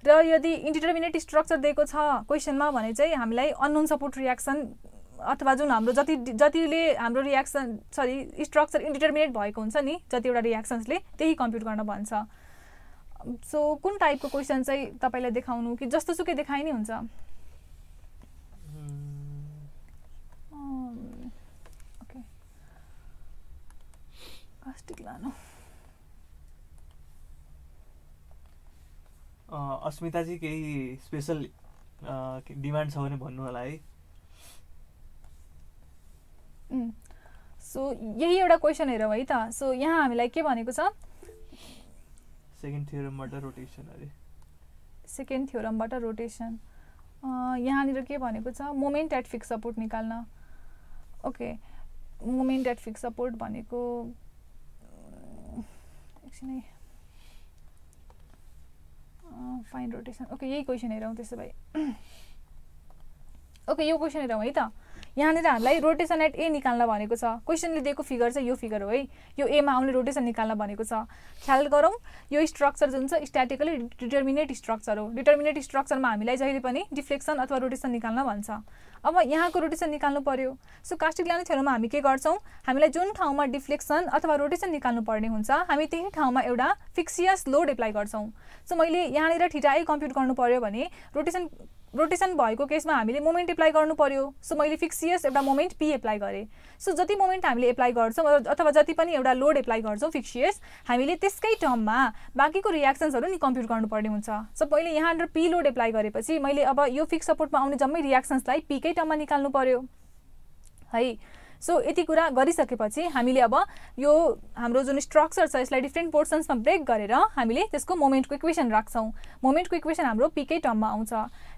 र यदि इन्डिटर्मिनेट स्ट्रक्चर दिएको छ क्वेसनमा भने चाहिँ हामीलाई अननोन सपोर्ट रियाक्सन अथवा जुन हाम्रो जतिले हाम्रो रियाक्सन स्ट्रक्चर इन्डिटर्मिनेट भएको हुन्छ नि जतिवटा रियाक्सन्सले, त्यही कम्प्युट गर्न भन्छ। सो कुन टाइपको क्वेसन चाहिँ तपाईलाई देखाउनु कि जस्तो सुकै देखाइ नै हुन्छ? Okay, Castigliano. अस्मिताजी केही स्पेशल डिमान्ड छ भने भन्नु होला है। सो यही एउटा क्वेसन हेरौँ है त। सो यहाँ हामीलाई के भनेको छ, सेकेन्ड थ्योरमबाट रोटेसन अरे सेकेन्ड थ्योरमबाट रोटेसन। यहाँनिर के भनेको छ, मोमेन्ट एट फिक्स सपोर्ट निकाल्न। Okay, moment at fix support भनेको एकछिन फाइन रोटेसन। ओके, यही क्वेसन हेरौँ त्यसो भए। ओके, यो क्वेसन हेरौँ है त। यहाँनिर हामीलाई रोटेसन एट ए निकाल्न भनेको छ। क्वेसनले दिएको फिगर चाहिँ यो फिगर हो है, यो एमा आउने रोटेसन निकाल्न भनेको छ। ख्याल गरौँ, यो स्ट्रक्चर जुन छ स्ट्याटिकली डिटर्मिनेट स्ट्रक्चर हो। डिटर्मिनेट स्ट्रक्चरमा हामीलाई जहिले पनि डिफ्लेक्सन अथवा रोटेसन निकाल्न भन्छ। अब यहाँको रोटेसन निकाल्नु पर्यो। सो कास्टिग्लियानो थ्योरममा हामी के गर्छौँ, हामीलाई जुन ठाउँमा डिफ्लेक्सन अथवा रोटेसन निकाल्नु पर्ने हुन्छ हामी त्यही ठाउँमा एउटा फिक्सियस लोड एप्लाई गर्छौँ। सो मैले यहाँनिर थीटा ए कम्प्युट गर्नु पर्यो भने रोटेसन भएको केसमा हामीले मोमेन्ट एप्लाई गर्नु पर्यो। सो मैले फिक्सियस एउटा मोमेन्ट पी एप्लाई गरेँ। सो जति मोमेन्ट हामीले एप्लाई गर्छौँ अथवा जति पनि एउटा लोड एप्लाई गर्छौँ फिक्सियस, हामीले त्यसकै टर्ममा बाँकीको रियाक्सन्सहरू नि कम्प्युट गर्नुपर्ने हुन्छ। सो पहिले यहाँनिर पी लोड एप्लाई गरेपछि मैले अब यो फिक्स सपोर्टमा आउने जम्मै रियाक्सन्सलाई पीकै टर्ममा निकाल्नु पर्यो है। सो यति कुरा गरिसकेपछि हामीले अब यो हाम्रो जुन स्ट्रक्चर छ यसलाई डिफ्रेन्ट पोर्सन्समा ब्रेक गरेर हामीले त्यसको मोमेन्टको इक्वेसन राख्छौँ। मोमेन्टको इक्वेसन हाम्रो पीकै टर्ममा आउँछ।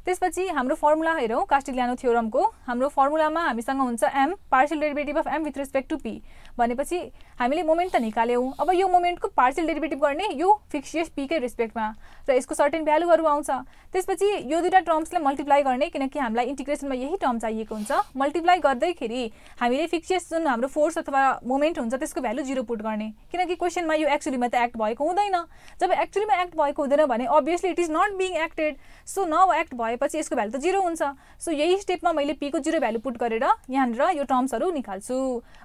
त्यसपछि हाम्रो फर्मुला हेरौँ कास्टिग्लियानो थ्योरमको। हाम्रो फर्मुलामा हामीसँग हुन्छ m partial derivative of m with respect to p भनेपछि हामीले मोमेन्ट त निकाल्यौँ। अब यो मोमेन्टको पार्शियल डेरिभेटिभ गर्ने यो फिक्सियस p कै रेस्पेक्टमा र यसको सर्टेन भ्यालुहरू आउँछ। त्यसपछि यो दुईटा टर्म्सलाई मल्टिप्लाई गर्ने किनकि हामीलाई इन्टिग्रेसनमा यही टर्म चाहिएको हुन्छ। मल्टिप्लाई गर्दैखेरि हामीले फिक्सियस जुन हाम्रो फोर्स अथवा मोमेन्ट हुन्छ त्यसको भ्यालु 0 पुट गर्ने किनकि क्वेसनमा यो एक्चुअलीमा त एक्ट भएको हुँदैन। जब एक्चुअलीमा एक्ट भएको हुँदैन भने obviously it is not being acted. So न एक्ट भएपछि यसको भ्यालु त 0 हुन्छ। सो यही स्टेपमा मैले p को 0 भ्यालु पुट गरेर यहाँनिर यो टर्म्सहरू निकाल्छु।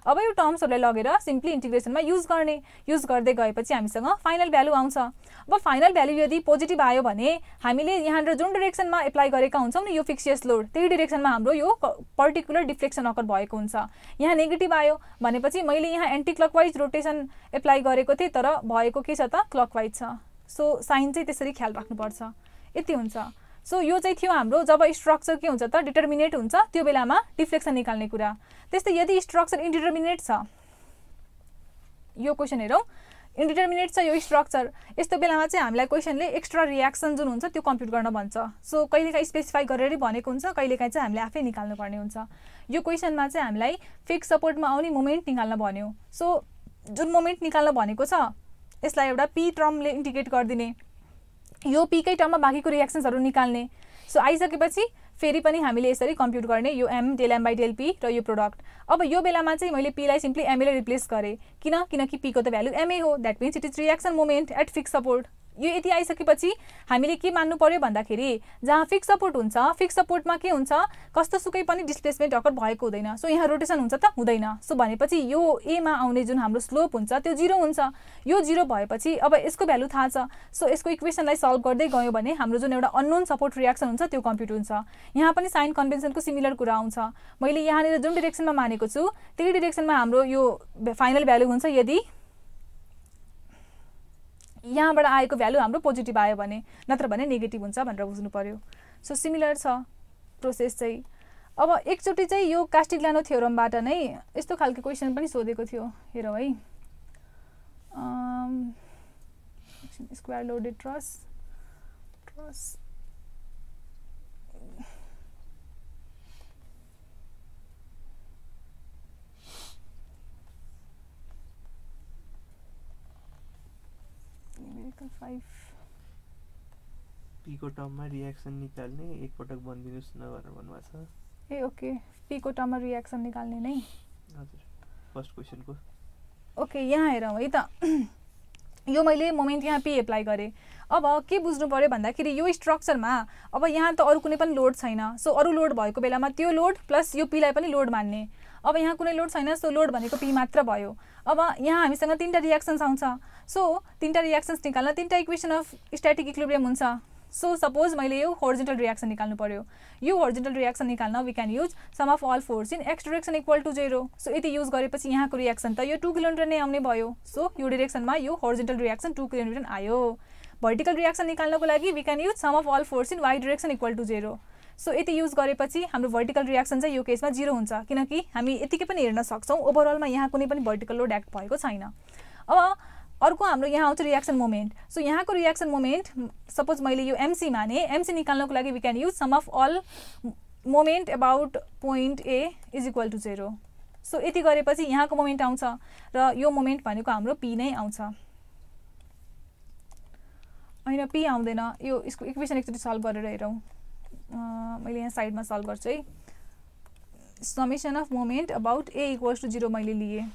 अब यो टर्म्सहरूलाई लगेर सिम्पली इन्टिग्रेसनमा युज गर्ने। युज गर्दै गएपछि हामीसँग फाइनल भ्यालु आउँछ। अब फाइनल भ्यालु यदि पोजिटिभ आयो भने हामीले यहाँनिर जुन डिरेक्सनमा एप्लाई गरेका हुन्छौँ नि यो फिक्सियस लोड त्यही डिरेक्सनमा हाम्रो यो पर्टिकुलर डिफ्लेक्सन अकर भएको हुन्छ। यहाँ नेगेटिभ आयो भनेपछि मैले यहाँ एन्टी क्लकवाइज रोटेसन एप्लाई गरेको थिएँ तर भएको के छ त क्लकवाइज छ। सो साइन चाहिँ त्यसरी ख्याल राख्नुपर्छ। यति हुन्छ। सो यो चाहिँ थियो हाम्रो जब स्ट्रक्चर के हुन्छ त डिटर्मिनेट हुन्छ त्यो बेलामा डिफ्लेक्सन निकाल्ने कुरा। त्यस्तै यदि स्ट्रक्चर इन्डिटर्मिनेट छ यो क्वेसन हेरौँ इन्डिटर्मिनेट छ यो स्ट्रक्चर यस्तो बेलामा चाहिँ हामीलाई क्वेसनले एक्स्ट्रा रियाक्सन जुन हुन्छ त्यो कम्प्युट गर्न भन्छ। सो कहिलेकाहीँ स्पेसिफाई गरेरै भनेको हुन्छ कहिलेकाहीँ चाहिँ हामीले आफै निकाल्नु पर्ने हुन्छ। यो क्वेसनमा चाहिँ हामीलाई फिक्स सपोर्टमा आउने मोमेन्ट निकाल्न भन्यो। सो जुन मोमेन्ट निकाल्न भनेको छ यसलाई एउटा पी टर्मले इन्डिकेट गरिदिने यो पीकै टर्ममा बाँकीको रियाक्सन्सहरू निकाल्ने। सो आइसकेपछि फेरि पनि हामीले यसरी कम्प्युट गर्ने यो m del m by del p र यो प्रोडक्ट। अब यो बेलामा चाहिँ मैले p लाई सिम्पली m ले रिप्लेस गरेँ किनकि p को त भ्यालु m हो। That means it is reaction moment at fix support. यो यति आइसकेपछि हामीले के मान्नु पर्यो भन्दाखेरि जहाँ फिक्स सपोर्ट हुन्छ फिक्स सपोर्टमा के हुन्छ कस्तो सुकै पनि डिस्प्लेसमेन्ट अकर भएको हुँदैन। सो यहाँ रोटेसन हुन्छ त हुँदैन। सो भनेपछि यो a मा आउने जुन हाम्रो स्लोप हुन्छ त्यो 0 हुन्छ। यो 0 भएपछि अब यसको भ्यालु थाहा छ। सो यसको इक्वेसनलाई सल्भ गर्दै गयो भने हाम्रो जुन एउटा अननोन सपोर्ट रियाक्सन हुन्छ त्यो कम्प्युट हुन्छ। यहाँ पनि साइन कन्भेन्सनको सिमिलर कुरा आउँछ। मैले यहाँनिर जुन डिरेक्सनमा मानेको छु त्यही डिरेक्सनमा हाम्रो यो फाइनल भ्यालु हुन्छ यदि यहाँबाट आएको भ्यालु हाम्रो पोजिटिभ आयो भने नत्र भने नेगेटिभ हुन्छ भनेर बुझ्नु पर्यो। सो सिमिलर छ प्रोसेस चाहिँ। अब एकचोटि चाहिँ यो कास्टिग्लियानो थ्योरमबाट नै यस्तो खालको क्वेसन पनि सोधेको थियो हेरौँ है। स्क्वायर लोडेड ट्रस p को टर्ममा रियाक्सन निकाल्ने एकपटक भनिदिनुस् न भनेर भन्नुभएको छ। ए ओके p को टर्ममा रियाक्सन निकाल्ने नै हजुर फर्स्ट क्वेसनको। ओके यहाँ हेरौँ है त यो मैले मोमेन्ट यहाँ p एप्लाई गरेँ। अब के बुझ्नु पर्यो भन्दाखेरि यो स्ट्रक्चरमा अब यहाँ त अरू कुनै पनि लोड छैन। सो अरू लोड भएको बेलामा त्यो लोड प्लस यो p लाई पनि लोड मान्ने। अब यहाँ कुनै लोड छैन सो लोड भनेको p मात्र भयो। अब यहाँ हामीसँग तीनटा रियाक्सन्स आउँछ। सो तीनटा रियाक्सन्स निकाल्न तीनटा इक्वेसन अफ स्ट्याटिक इक्विलिब्रियम हुन्छ। सो सपोज मैले यो होरिजेन्टल रियाक्सन निकाल्नु पर्यो। यो होरिजेन्टल रियाक्सन निकाल्न we can use sum of all force in X direction equal to 0। So यति युज गरेपछि यहाँको रियाक्सन त यो 2 किलोमिटर नै आउने भयो। सो यो डिरेक्सनमा यो होरिजेन्टल रियाक्सन 2 किलोमिटर आयो। भर्टिकल रियाक्सन निकाल्नको लागि we can use sum of all force in Y direction equal to 0। So यति युज गरेपछि हाम्रो भर्टिकल रियाक्सन चाहिँ यो केसमा 0 हुन्छ किनकि हामी यतिकै पनि हेर्न सक्छौँ ओभरअलमा यहाँ कुनै पनि भर्टिकल लोड एक्ट भएको छैन। अब अर्को हाम्रो यहाँ आउँछ रियाक्सन मोमेन्ट। सो यहाँको रियाक्सन मोमेन्ट सपोज मैले यो एमसी माने एमसी निकाल्नको लागि we can use sum of all moment about point A is equal to 0। So यति गरेपछि यहाँको मोमेन्ट आउँछ र यो मोमेन्ट भनेको हाम्रो पी नै आउँछ। होइन पी आउँदैन। यो यसको इक्वेसन एकचोटि सल्भ गरेर हेरौँ। मैले यहाँ साइडमा सल्भ गर्छु है। Summation of moment about A equals to 0 मैले लिएँ।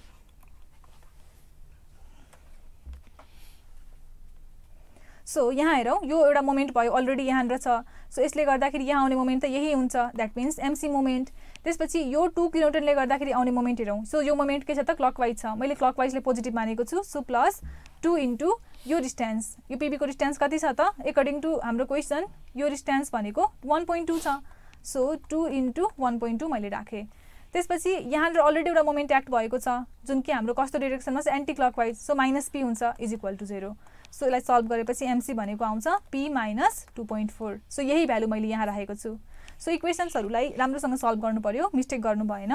सो यहाँ हेरौँ यो एउटा मोमेन्ट भयो अलरेडी यहाँनिर छ। सो यसले गर्दाखेरि यहाँ आउने मोमेन्ट त यही हुन्छ द्याट मिन्स एमसी मोमेन्ट। त्यसपछि यो 2 किलोमिटरले गर्दाखेरि आउने मोमेन्ट हेरौँ। सो यो मोमेन्ट के छ त क्लकवाइज छ। मैले क्लकवाइजले पोजिटिभ मानेको छु। सो प्लस 2 इन्टु यो डिस्टेन्स यो पिबीको डिस्टेन्स कति छ त एकर्डिङ टु हाम्रो क्वेसन यो डिस्टेन्स भनेको 1.2 छ। सो 2 इन्टु 1.2 मैले राखेँ। त्यसपछि यहाँनिर अलरेडी एउटा मोमेन्ट एक्ट भएको छ जुन कि हाम्रो कस्तो डिरेक्सनमा छ anti clockwise. So minus P हुन्छ इज इक्वल टु 0। सो यसलाई सल्भ गरेपछि एमसी भनेको आउँछ p माइनस 2.4। सो यही भ्यालु मैले यहाँ राखेको छु। सो इक्वेसन्सहरूलाई राम्रोसँग सल्भ गर्नु पर्यो मिस्टेक गर्नु भएन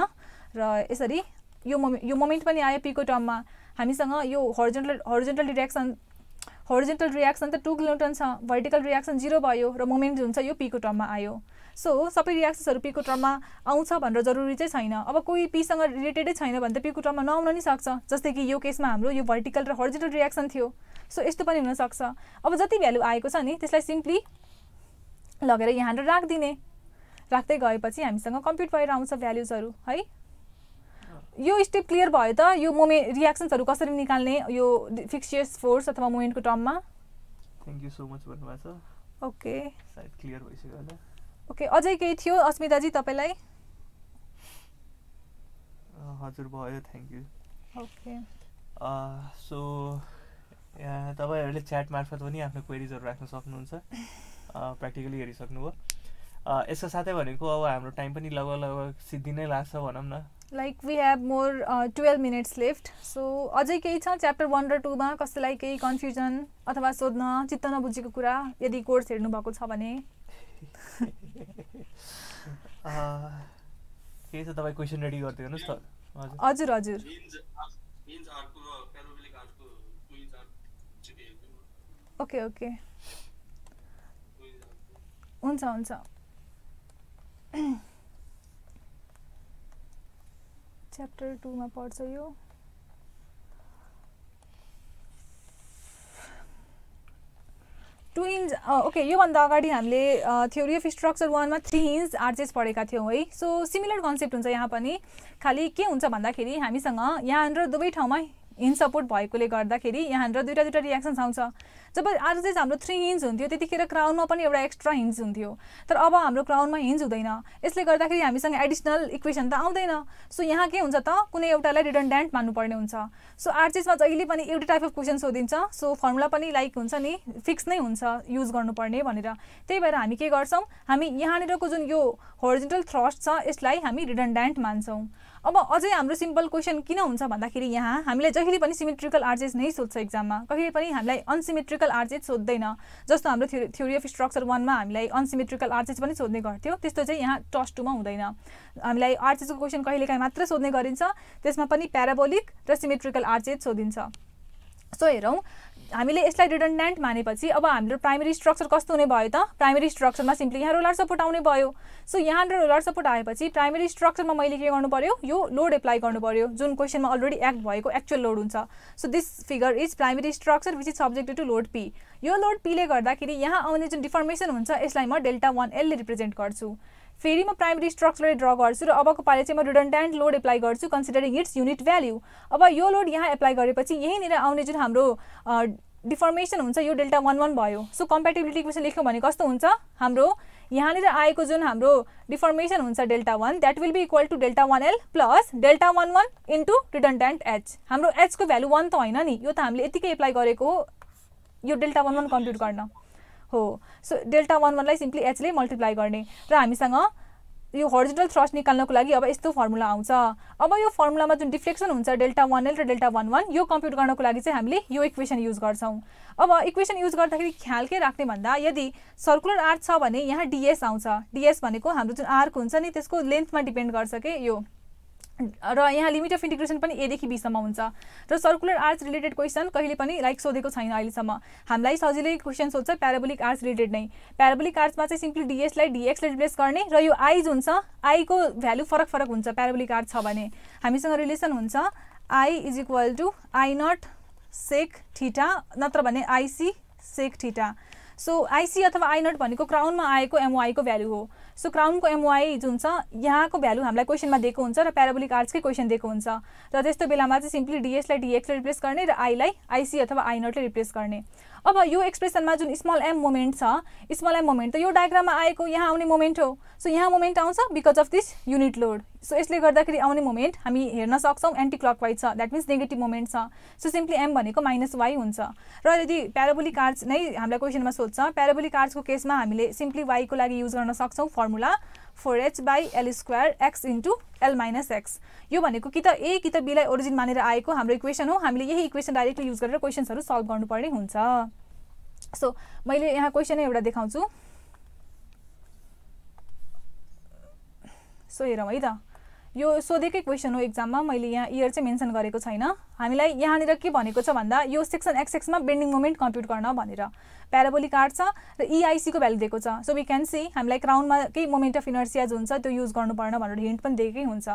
र यसरी यो मोमेन्ट पनि आयो पीको टर्ममा। हामीसँग यो होरिजोन्टल रियाक्सन त 2 किलोन्युटन छ, भर्टिकल रियाक्सन 0 भयो र मोमेन्ट जुन छ यो पीको टर्ममा आयो। सो सबै रियाक्सन्सहरू पीको टर्ममा आउँछ भनेर जरुरी चाहिँ छैन। अब कोही पीसँग रिलेटेडै छैन भने त पीको टर्ममा नआउन नि सक्छ, जस्तै कि यो केसमा हाम्रो यो भर्टिकल र होरिजोन्टल रियाक्सन थियो। सो यस्तो पनि हुन सक्छ। अब जति भ्यालु आएको छ नि त्यसलाई सिम्पली लगेर यहाँनिर राखिदिने, राख्दै गएपछि हामीसँग कम्प्युट भएर आउँछ भ्यालुजहरू है। यो स्टेप क्लियर भयो त यो रियाक्सन्सहरू कसरी निकाल्ने यो फिक्सियस फोर्स अथवा मोमेन्टको टर्ममा? थ्याङ्क यू सो मच भन्नुभएको छ। ओके, सायद क्लियर भइसक्यो होला। ओके, अझै केही थियो अस्मिताजी तपाईँलाई? हजुर भयो, थ्याङ्क यू। ओके, सो तपाईँहरूले च्याट मार्फत पनि आफ्नो क्वेरिजहरू राख्न सक्नुहुन्छ, प्र्याक्टिकली हेरिसक्नुभयो। यसका साथै भनेको अब हाम्रो टाइम पनि लगभग सिद्धिनै लाग्छ भनौँ न। Like we have more 12 minutes left. So अझै केही छ च्याप्टर 1 र 2 मा कसैलाई केही कन्फ्युजन अथवा सोध्न चित्त नबुझेको कुरा यदि कोर्स हेर्नु भएको छ भने? के छ तपाईँ क्वेसन रेडी गरिदिनुहोस् त। हजुर हजुर ओके ओके हुन्छ हुन्छ। च्याप्टर 2 मा पढ्छ यो। टु हिन्ज ओके, योभन्दा अगाडि हामीले थ्योरी अफ स्ट्रक्चर 1 मा 3 हिन्ज आर्चेस पढेका थियौँ है। सो सिमिलर कन्सेप्ट हुन्छ यहाँ पनि, खालि के हुन्छ भन्दाखेरि हामीसँग यहाँनिर दुवै ठाउँमा हिन्ज सपोर्ट भएकोले गर्दाखेरि यहाँनिर दुईवटा रियाक्सन्स आउँछ। जब आर्चेस हाम्रो 3 हिन्ज हुन्थ्यो त्यतिखेर क्राउनमा पनि एउटा एक्स्ट्रा हिन्ज हुन्थ्यो, तर अब हाम्रो क्राउनमा हिन्ज हुँदैन। यसले गर्दाखेरि हामीसँग एडिसनल इक्वेसन त आउँदैन। सो यहाँ के हुन्छ त कुनै एउटालाई रिडन्डेन्ट मान्नुपर्ने हुन्छ। सो आर्चेसमा जहिले पनि एउटै टाइप अफ क्वेसन सोधिन्छ। सो फर्मुला पनि लाइक हुन्छ नि फिक्स नै हुन्छ युज गर्नुपर्ने भनेर। त्यही भएर हामी के गर्छौँ, हामी यहाँनिरको जुन यो होरिजोन्टल थ्रस्ट छ यसलाई हामी रिडन्डेन्ट मान्छौँ। अब अझै हाम्रो सिम्पल क्वेसन किन हुन्छ भन्दाखेरि यहाँ हामीलाई जहिले पनि सिमेट्रिकल आर्चेस नै सोध्छ एक्जाममा, कहिले पनि हामीलाई अनसिमेट्रिकल आर्चेस सोध्दैन। जस्तो हाम्रो थ्योरी अफ स्ट्रक्चर 1 मा हामीलाई अनसिमेट्रिकल आर्चेस पनि सोध्ने गर्थ्यो, त्यस्तो चाहिँ यहाँ टस 2 मा हुँदैन। हामीलाई आर्चेसको क्वेसन कहिलेकाहीँ मात्र सोध्ने गरिन्छ, त्यसमा पनि प्याराबोलिक र सिमेट्रिकल आर्चेस सोधिन्छ। सो हेरौँ, हामीले यसलाई रिडन्डेन्ट मानेपछि अब हाम्रो प्राइमेरी स्ट्रक्चर कस्तो हुने भयो त? प्राइमेरी स्ट्रक्चरमा सिम्पली यहाँ रोलर सपोर्ट आउने भयो। सो यहाँनिर रोलर सपोर्ट आएपछि प्राइमेरी स्ट्रक्चरमा मैले के गर्नु पर्यो, यो लोड एप्लाई गर्नु पर्यो जुन क्वेसनमा अलरेडी एक्ट भएको एक्चुअल लोड हुन्छ। So this figure is primary structure which is subjected to load P. यो लोड पीले गर्दाखेरि यहाँ आउने जुन डिफर्मेसन हुन्छ यसलाई म डेल्टा 1L ले रिप्रेजेन्ट गर्छु। फेरि म प्राइमेरी स्ट्रक्चरले ड्र गर्छु र अबको पालि चाहिँ म रिडन्डेन्ट लोड एप्लाई गर्छु कन्सिडरिङ इट्स युनिट भ्याल्यु। अब यो लोड यहाँ एप्लाई गरेपछि यहीँनिर आउने जुन हाम्रो डिफर्मेसन हुन्छ यो डेल्टा 1 भयो। सो कम्प्याटिबिलिटी इक्वेसन लेख्यौँ भने कस्तो हुन्छ, हाम्रो यहाँनिर आएको जुन हाम्रो डिफर्मेसन हुन्छ delta 1 that will be equal to delta 1L plus delta 1 into redundant H. हाम्रो एचको भ्यालु 1 त होइन नि, यो त हामीले यतिकै एप्लाई गरेको हो यो डेल्टा 1 कम्प्युट गर्न हो। सो डेल्टा 1 लाई सिम्पली एचले मल्टिप्लाई गर्ने र हामीसँग यो होरिजोन्टल थ्रस्ट निकाल्नको लागि अब यस्तो फर्मुला आउँछ। अब यो फर्मुलामा जुन डिफ्लेक्सन हुन्छ डेल्टा 1L र डेल्टा 1 यो कम्प्युट गर्नको लागि चाहिँ हामीले यो इक्वेसन युज गर्छौँ। अब इक्वेसन युज गर्दाखेरि ख्याल के राख्ने भन्दा यदि सर्कुलर आर्च छ भने यहाँ डिएस आउँछ। डिएस भनेको हाम्रो जुन आर्क हुन्छ नि त्यसको लेन्थमा डिपेन्ड गर्छ के यो, र यहाँ लिमिट अफ इन्टिग्रेसन पनि a देखि b सम्म हुन्छ। र सर्कुलर आर्च रिलेटेड क्वेसन कहिले पनि लाइक सोधेको छैन अहिलेसम्म। हामीलाई सजिलै क्वेसन सोध्छ प्याराबोलिक आर्च रिलेटेड नै। प्याराबोलिक आर्चमा चाहिँ सिम्पली डिएसलाई डिएक्सले रिप्लेस गर्ने र यो आई जुन छ आईको भ्यालु फरक फरक हुन्छ। प्याराबोलिक आर्च छ भने हामीसँग रिलेसन हुन्छ I is equal to I not sec theta नत्र भने आइसी सेक थीटा। सो आइसी अथवा आई नट भनेको क्राउनमा आएको एमओआई को भ्यालु हो। सो क्राउनको एमओआई जुन छ यहाँको भ्यालु हामीलाई क्वेसनमा दिएको हुन्छ र प्याराबोलिक आर्चकै क्वेसन दिएको हुन्छ, र त्यस्तो बेलामा चाहिँ सिम्पली डिएसलाई डिएक्सले रिप्लेस गर्ने र आईलाई आइसी अथवा आई नटले रिप्लेस गर्ने। अब यो एक्सप्रेसनमा जुन स्मल एम मोमेन्ट छ, स्मल एम मोमेन्ट त यो डायग्राममा आएको यहाँ आउने मोमेन्ट हो। सो यहाँ मोमेन्ट आउँछ because of this unit load. So यसले गर्दाखेरि आउने मोमेन्ट हामी हेर्न सक्छौँ एन्टी क्लकवाइज छ, द्याट मिन्स नेगेटिभ मोमेन्ट छ। सो सिम्पली एम भनेको -y हुन्छ। र यदि प्याराबोलिक आर्च नै हामीलाई क्वेसनमा सोध्छ, प्याराबोलिक आर्चको केसमा हामीले सिम्पली y को लागि युज गर्न सक्छौँ formula 4h/L² x into L - x। यो भनेको कि त a कि त b लाई ओरिजिन मानेर आएको हाम्रो इक्वेसन हो। हामीले यही इक्वेसन डाइरेक्टली युज गरेर क्वेसन्सहरू सल्भ गर्नुपर्ने हुन्छ। सो मैले यहाँ क्वेसन एउटा देखाउँछु। सो हेरौँ है त, यो सोधेकै क्वेसन हो एक्जाममा, मैले यहाँ इयर चाहिँ मेन्सन गरेको छैन। हामीलाई यहाँनिर के भनेको छ भन्दा यो सेक्सन XX मा बेन्डिङ मोमेन्ट कम्प्युट गर्न भनेर प्याराबोलिक आर्क छ र EIC को भ्यालु दिएको छ। सो वी क्यान सी हामीलाई क्राउनमा केही मोमेन्ट अफ इनर्सिया जो हुन्छ त्यो युज गर्नुपर्न भनेर हिन्ट पनि दिएकै हुन्छ।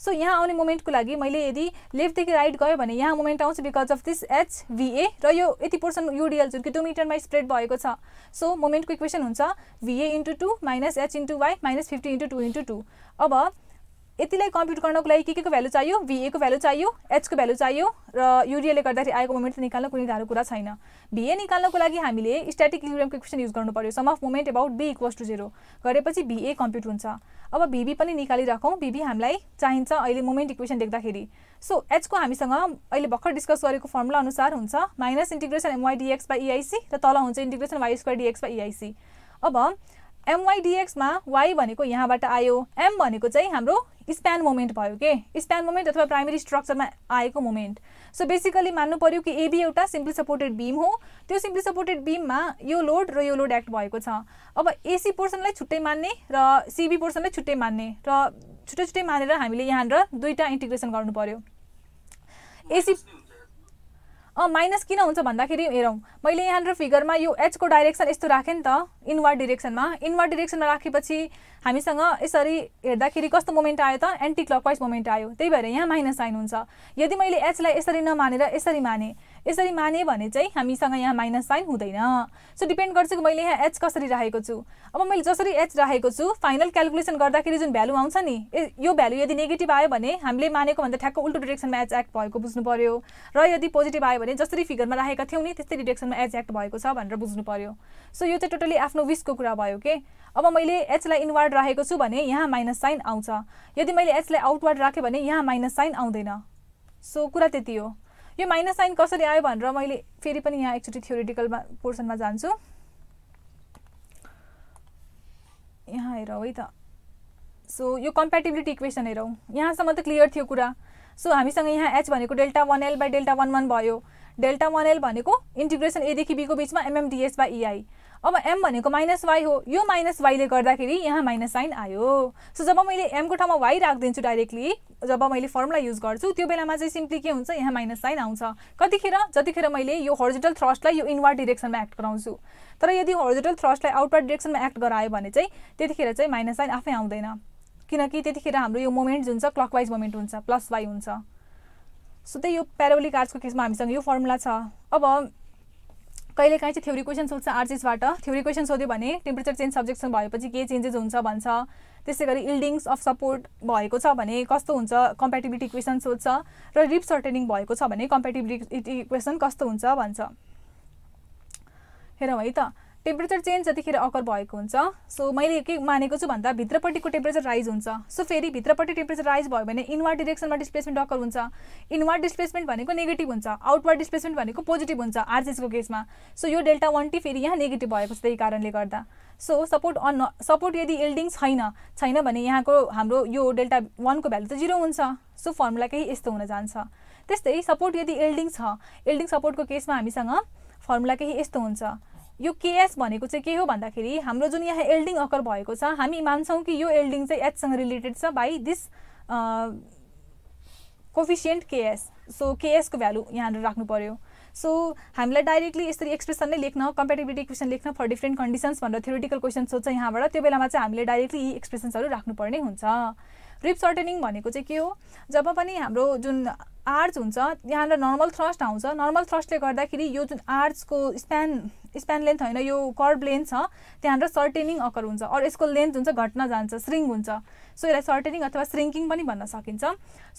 सो यहाँ आउने मोमेन्टको लागि मैले यदि लेफ्टदेखि राइट गयो भने यहाँ मोमेन्ट आउँछ बिकज अफ दिस HVA र यो यति पोर्सन UDL जुन कि 2 मिटरमा स्प्रेड भएको छ। सो मोमेन्टको इक्वेसन हुन्छ VA × 2 - H × Y - 50 × 2 × 2। अब यतिलाई कम्प्युट गर्नको लागि के को भ्यालु चाहियो, VA को भ्यालु चाहियो, H को भ्यालु चाहियो र UDL ले गर्दाखेरि आएको मोमेन्ट निकाल्न कुनै गाह्रो कुरा छैन। VA निकाल्नको लागि हामीले स्ट्याटिक इक्विलिब्रियमको इक्वेसन युज गर्नु पर्यो, sum of moment about B = 0 गरेपछि VA कम्प्युट हुन्छ। अब VB पनि निकालिराखौँ, VB हामीलाई चाहिन्छ अहिले मोमेन्ट इक्वेसन देख्दाखेरि। सो H को हामीसँग अहिले भर्खर डिस्कस गरेको फर्मुला अनुसार हुन्छ -∫MY/dx/EIC र तल हुन्छ ∫y²dx/EIC। अब MY/dx मा y भनेको यहाँबाट आयो, m भनेको चाहिँ हाम्रो स्प्यान मोमेन्ट भयो के, स्प्यान मोमेन्ट अथवा प्राइमेरी स्ट्रक्चरमा आएको मोमेन्ट। सो बेसिकली मान्नु पर्यो कि AB एउटा सिम्पली सपोर्टेड बीम हो, त्यो सिम्पली सपोर्टेड बीममा यो लोड र यो लोड एक्ट भएको छ। अब AC पोर्सनलाई छुट्टै मान्ने र CB पोर्सनलाई छुट्टै मान्ने र छुट्टै मानेर हामीले यहाँनिर दुईटा इन्टिग्रेसन गर्नु पर्यो। AC माइनस किन हुन्छ भन्दाखेरि हेरौँ, मैले यहाँनिर फिगरमा यो H को डाइरेक्सन यस्तो राखेँ नि त, इनवर्ड डिरेक्सनमा। इनवर्ड डिरेक्सनमा राखेपछि हामीसँग यसरी हेर्दाखेरि कस्तो मोमेन्ट आयो त, एन्टी क्लकवाइज मोमेन्ट आयो, त्यही भएर यहाँ माइनस साइन हुन्छ। यदि मैले H लाई यसरी नमानेर यसरी माने भने चाहिँ हामीसँग यहाँ माइनस साइन हुँदैन। सो डिपेन्ड गर्छ कि मैले यहाँ H कसरी राखेको छु। अब मैले जसरी H राखेको छु फाइनल क्यालकुलेसन गर्दाखेरि जुन भ्यालु आउँछ नि, यो भ्यालु यदि नेगेटिभ आयो भने हामीले मानेको भन्दा ठ्याक्क उल्टो डिरेक्सनमा H एक्ट भएको बुझ्नु पर्यो, र यदि पोजिटिभ आयो भने जसरी फिगरमा राखेका थियौँ नि त्यस्तै डिरेक्सनमा H एक्ट भएको छ भनेर बुझ्नु पर्यो। सो यो चाहिँ टोटली आफ्नो विसको कुरा भयो के। अब मैले H लाई इनवर्ड राखेको छु भने यहाँ माइनस साइन आउँछ, यदि मैले H लाई आउटवर्ड राखेँ भने यहाँ माइनस साइन आउँदैन। सो कुरा त्यति हो। यो माइनस साइन कसरी आयो भनेर मैले फेरि पनि यहाँ एकचोटि थ्योरेटिकल पोर्सनमा जान्छु। यहाँ हेरौँ है त। सो यो कम्प्याटिबिलिटी इक्वेसन हेरौँ, यहाँसम्म त क्लियर थियो कुरा। सो हामीसँग यहाँ H भनेको Δ1L/Δ11 भयो, Δ1L भनेको इन्टिग्रेसन A देखि B को बिचमा MM/dS/EI। अब M भनेको -y हो, यो -y ले गर्दाखेरि यहाँ माइनस साइन आयो। सो जब मैले M को ठाउँमा y राखिदिन्छु डाइरेक्टली, जब मैले फर्मुला युज गर्छु त्यो बेलामा चाहिँ सिम्पली के हुन्छ, यहाँ माइनस साइन आउँछ। कतिखेर, जतिखेर मैले यो हरिजोन्टल थ्रस्टलाई यो इनवर्ड डिरेक्सनमा एक्ट गराउँछु। तर यदि हरिजोन्टल थ्रस्टलाई आउटवर्ड डिरेक्सनमा एक्ट गरायो भने चाहिँ त्यतिखेर चाहिँ माइनस साइन आफै आउँदैन, किनकि त्यतिखेर हाम्रो यो मोमेन्ट जुन छ क्लकवाइज मोमेन्ट हुन्छ, +y हुन्छ। सो त्यही यो प्याराबोलिक आर्चको केसमा हामीसँग यो फर्मुला छ। अब कहिलेकाहीँ चाहिँ थ्योरी क्वेसन सोध्छ आर्चेसबाट, थ्योरी क्वेसन सोध्यो भने टेम्परेचर चेन्ज सब्जेक्सन भएपछि के चेन्जेस हुन्छ भन्छ, त्यसै गरी इल्डिङ्स अफ सपोर्ट भएको छ भने कस्तो हुन्छ कम्प्याटिबिलिटी इक्वेसन सोध्छ, र रिप सर्टेनिङ भएको छ भने कम्प्याटिबिलिटी इक्वेसन कस्तो हुन्छ भन्छ। हेरौँ है त, टेम्परेचर चेन्ज जतिखेर अकर भएको हुन्छ, सो मैले के मानेको छु भन्दा भित्रपट्टिको टेम्परेचर राइज हुन्छ। सो फेरि भित्रपट्टि टेम्परेचर राइज भयो भने इनवर्ड डिरेक्सनमा डिस्प्लेसमेन्ट अकर हुन्छ। इनवर्ड डिस्प्लेसमेन्ट भनेको नेगेटिभ हुन्छ, आउटवर्ड डिस्प्लेसमेन्ट भनेको पोजिटिभ हुन्छ आरसीएसको केसमा। सो यो Δ1T फेरि यहाँ नेगेटिभ भएको छ, त्यही कारणले गर्दा। सो सपोर्ट यदि इल्डिङ छैन भने यहाँको हाम्रो यो Δ1 को भ्यालु त 0 हुन्छ। सो फर्मुला केही यस्तो हुन जान्छ। त्यस्तै सपोर्ट यदि इल्डिङ छ, इल्डिङ सपोर्टको केसमा हामीसँग फर्मुला केही यस्तो हुन्छ। यो केएस भनेको चाहिँ के हो भन्दाखेरि हाम्रो जुन यहाँ इल्डिङ अकर भएको छ, हामी मान्छौँ कि यो इल्डिङ चाहिँ H सँग रिलेटेड छ by this coefficient KS. So KS को भ्यालु यहाँनिर राख्नु पर्यो। सो हामीलाई डाइरेक्टली यसरी एक्सप्रेसन नै लेख्न, कम्प्याटिबिलिटी इक्वेसन लेख्न फर डिफरेन्ट कन्डिसन्स भनेर थ्योरेटिकल क्वेसन सोध्छ यहाँबाट, त्यो बेलामा चाहिँ हामीले डाइरेक्टली यी एक्सप्रेसन्सहरू राख्नुपर्ने हुन्छ। रिप सर्टेनिङ भनेको चाहिँ के हो, जब पनि हाम्रो जुन आर्च हुन्छ यहाँनिर नर्मल थ्रस्ट आउँछ, नर्मल थ्रस्टले गर्दाखेरि यो जुन आर्चको स्प्यान लेन्थ होइन, यो कर्भ लेन्थ छ त्यहाँनिर सर्टेनिङ अकर हुन्छ, और यसको लेन्थ हुन्छ घट्न जान्छ, श्रिङ्क हुन्छ। सो यसलाई सर्टेनिङ अथवा श्रिङ्किङ पनि भन्न सकिन्छ।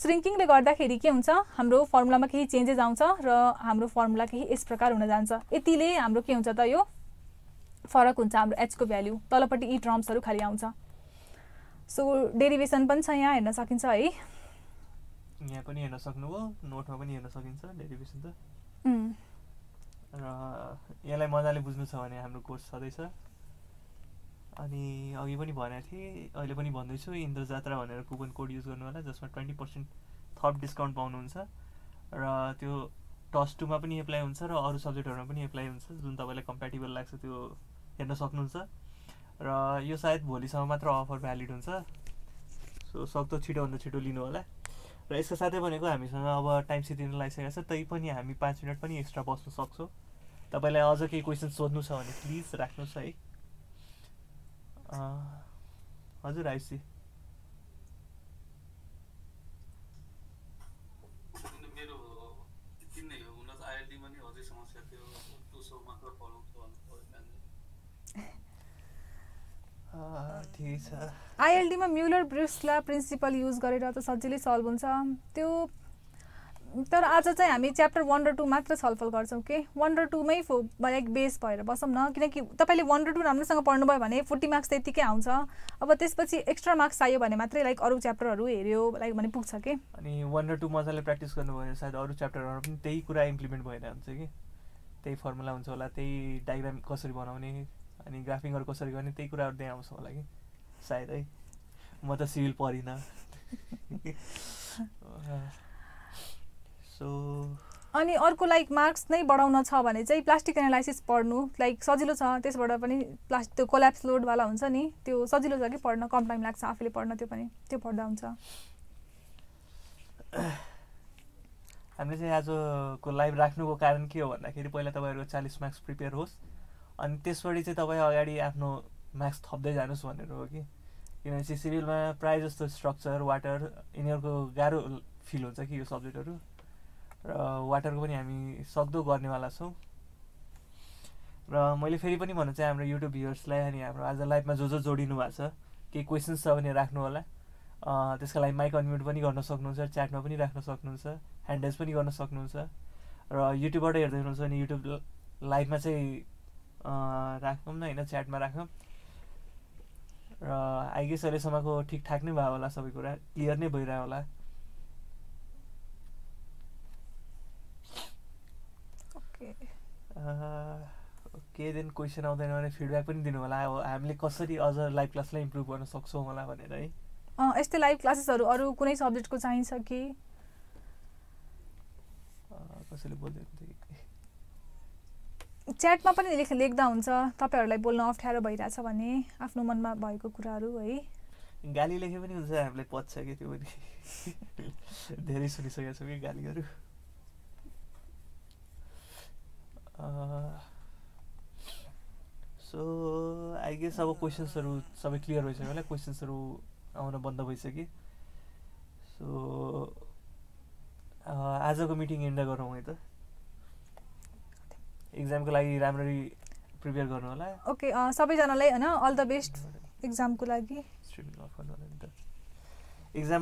श्रिङ्किङले गर्दाखेरि के हुन्छ, हाम्रो फर्मुलामा केही चेन्जेस आउँछ र हाम्रो फर्मुला केही यस प्रकार हुन जान्छ। यतिले हाम्रो के हुन्छ त, यो फरक हुन्छ हाम्रो H को भ्याल्यु, तलपट्टि यी टर्म्सहरू खालि आउँछ। सो डेरिभेसन पनि छ, यहाँ हेर्न सकिन्छ है, यहाँ पनि हेर्न सक्नुभयो, नोटमा पनि हेर्न सकिन्छ डेरिभेसन त। र यसलाई मजाले बुझ्नु छ भने हाम्रो कोर्स छँदैछ। अनि अघि पनि भनेको थिएँ, अहिले पनि भन्दैछु, इन्द्रजात्रा भनेर कुपन कोड युज गर्नु होला, जसमा 20% थप डिस्काउन्ट पाउनुहुन्छ। र त्यो टस 2 मा पनि एप्लाई हुन्छ र अरू सब्जेक्टहरूमा पनि एप्लाई हुन्छ, जुन तपाईँलाई कम्प्याटिबल लाग्छ त्यो हेर्न सक्नुहुन्छ। र यो सायद भोलिसम्म मात्र अफर भ्यालिड हुन्छ। सो सक्दो छिटोभन्दा छिटो लिनु होला। र यसका साथै भनेको हामीसँग अब टाइम सिद्धिन लागिसकेको छ, तै पनि हामी 5 मिनट पनि एक्स्ट्रा बस्न सक्छौँ। तपाईँलाई अझ केही क्वेसन सोध्नु छ भने प्लिज राख्नुहोस् है। हजुर आयुषजी। मेरो किन नै हो, हुन त आइएलटीमा नि अझै समस्या थियो, 200 मात्र पढाउँछु ठिकै छ। आइएलटीमा म्युलर ब्रुस्ला प्रिन्सिपल युज गरेर त सजिलै सल्भ हुन्छ त्यो। तर आज चाहिँ हामी च्याप्टर 1 र 2 मात्र छलफल गर्छौँ के। 1 र 2 मै लाइक बेस भएर बसौँ न, किनकि तपाईँले 1 र 2 राम्रोसँग पढ्नुभयो भने 40 मार्क्स त यतिकै आउँछ। अब त्यसपछि एक्स्ट्रा मार्क्स चाहियो भने मात्रै लाइक अरू च्याप्टरहरू हेऱ्यो लाइक भने पुग्छ के। अनि 1 र 2 मजाले प्र्याक्टिस गर्नुभयो भने सायद अरू च्याप्टरहरूमा पनि त्यही कुरा इम्प्लिमेन्ट भएर हुन्छ कि, त्यही फर्मुला हुन्छ होला, त्यही डायग्राम कसरी बनाउने अनि ग्राफिङहरू कसरी गर्ने त्यही कुराहरू त्यहाँ आउँछ होला कि सायद है। म त सिभिल पढिनँ। अनि अर्को लाइक मार्क्स नै बढाउन छ भने चाहिँ प्लास्टिक एनालाइसिस पढ्नु लाइक सजिलो छ, त्यसबाट पनि त्यो कोल्याप्स लोडवाला हुन्छ नि, त्यो सजिलो छ कि पढ्न, कम टाइम लाग्छ आफूले पढ्न, त्यो पनि त्यो पढ्दा हुन्छ। हामीले चाहिँ आजको लाइभ राख्नुको कारण के हो भन्दाखेरि पहिला तपाईँहरूको 40 मार्क्स प्रिपेयर होस्, अनि त्यसपछि चाहिँ तपाईँ अगाडि आफ्नो मार्क्स थप्दै जानुहोस् भनेर हो कि। किनभने चाहिँ सिभिलमा प्रायः जस्तो स्ट्रक्चर वाटर यिनीहरूको गाह्रो फिल हुन्छ कि यो सब्जेक्टहरू, र वाटरको पनि हामी सक्दो गर्नेवाला छौँ। र मैले फेरि पनि भन्नु चाहिँ हाम्रो युट्युब भ्युअर्सलाई अनि हाम्रो आज लाइभमा जो जोडिनु भएको छ, केही क्वेसन्स छ भने राख्नु होला। त्यसका लागि माइक अनम्युट पनि गर्न सक्नुहुन्छ, च्याटमा पनि राख्न सक्नुहुन्छ, ह्यान्ड रेज पनि गर्न सक्नुहुन्छ। र युट्युबबाट हेर्दै हुनुहुन्छ भने युट्युब लाइभमा चाहिँ राखौँ न होइन, च्याटमा राखौँ। र आई गेस अहिलेसम्मको ठिकठाक नै भयो होला, सबै कुरा क्लियर नै भइरह्यो होला। ओके देन क्वेसन आउँदैन भने फिडब्याक पनि दिनु होला, अब हामीले कसरी अझ लाइभ क्लासलाई इम्प्रुभ गर्न सक्छौँ होला भनेर है। यस्तै लाइभ क्लासेसहरू अरू कुनै सब्जेक्टको चाहिन्छ कि कसैले बोल्दै च्याटमा पनि लेख्दा हुन्छ। तपाईँहरूलाई बोल्न अप्ठ्यारो भइरहेछ भने आफ्नो मनमा भएको कुराहरू है, गाली लेखे पनि हुन्छ, हामीलाई पच्छ कि त्यो पनि धेरै सुनिसकेको छौँ कि गालीहरू। सो आई गेस अब क्वेसन्सहरू सबै क्लियर भइसक्यो होला, क्वेसन्सहरू आउन बन्द भइसक्यो। सो आजको मिटिङ एन्ड गरौँ है त। एक्जामको लागि राम्ररी प्रिपेयर गर्नु होला। ओके सबैजनालाई होइन अल द बेस्ट एक्जामको लागि। एक्जाम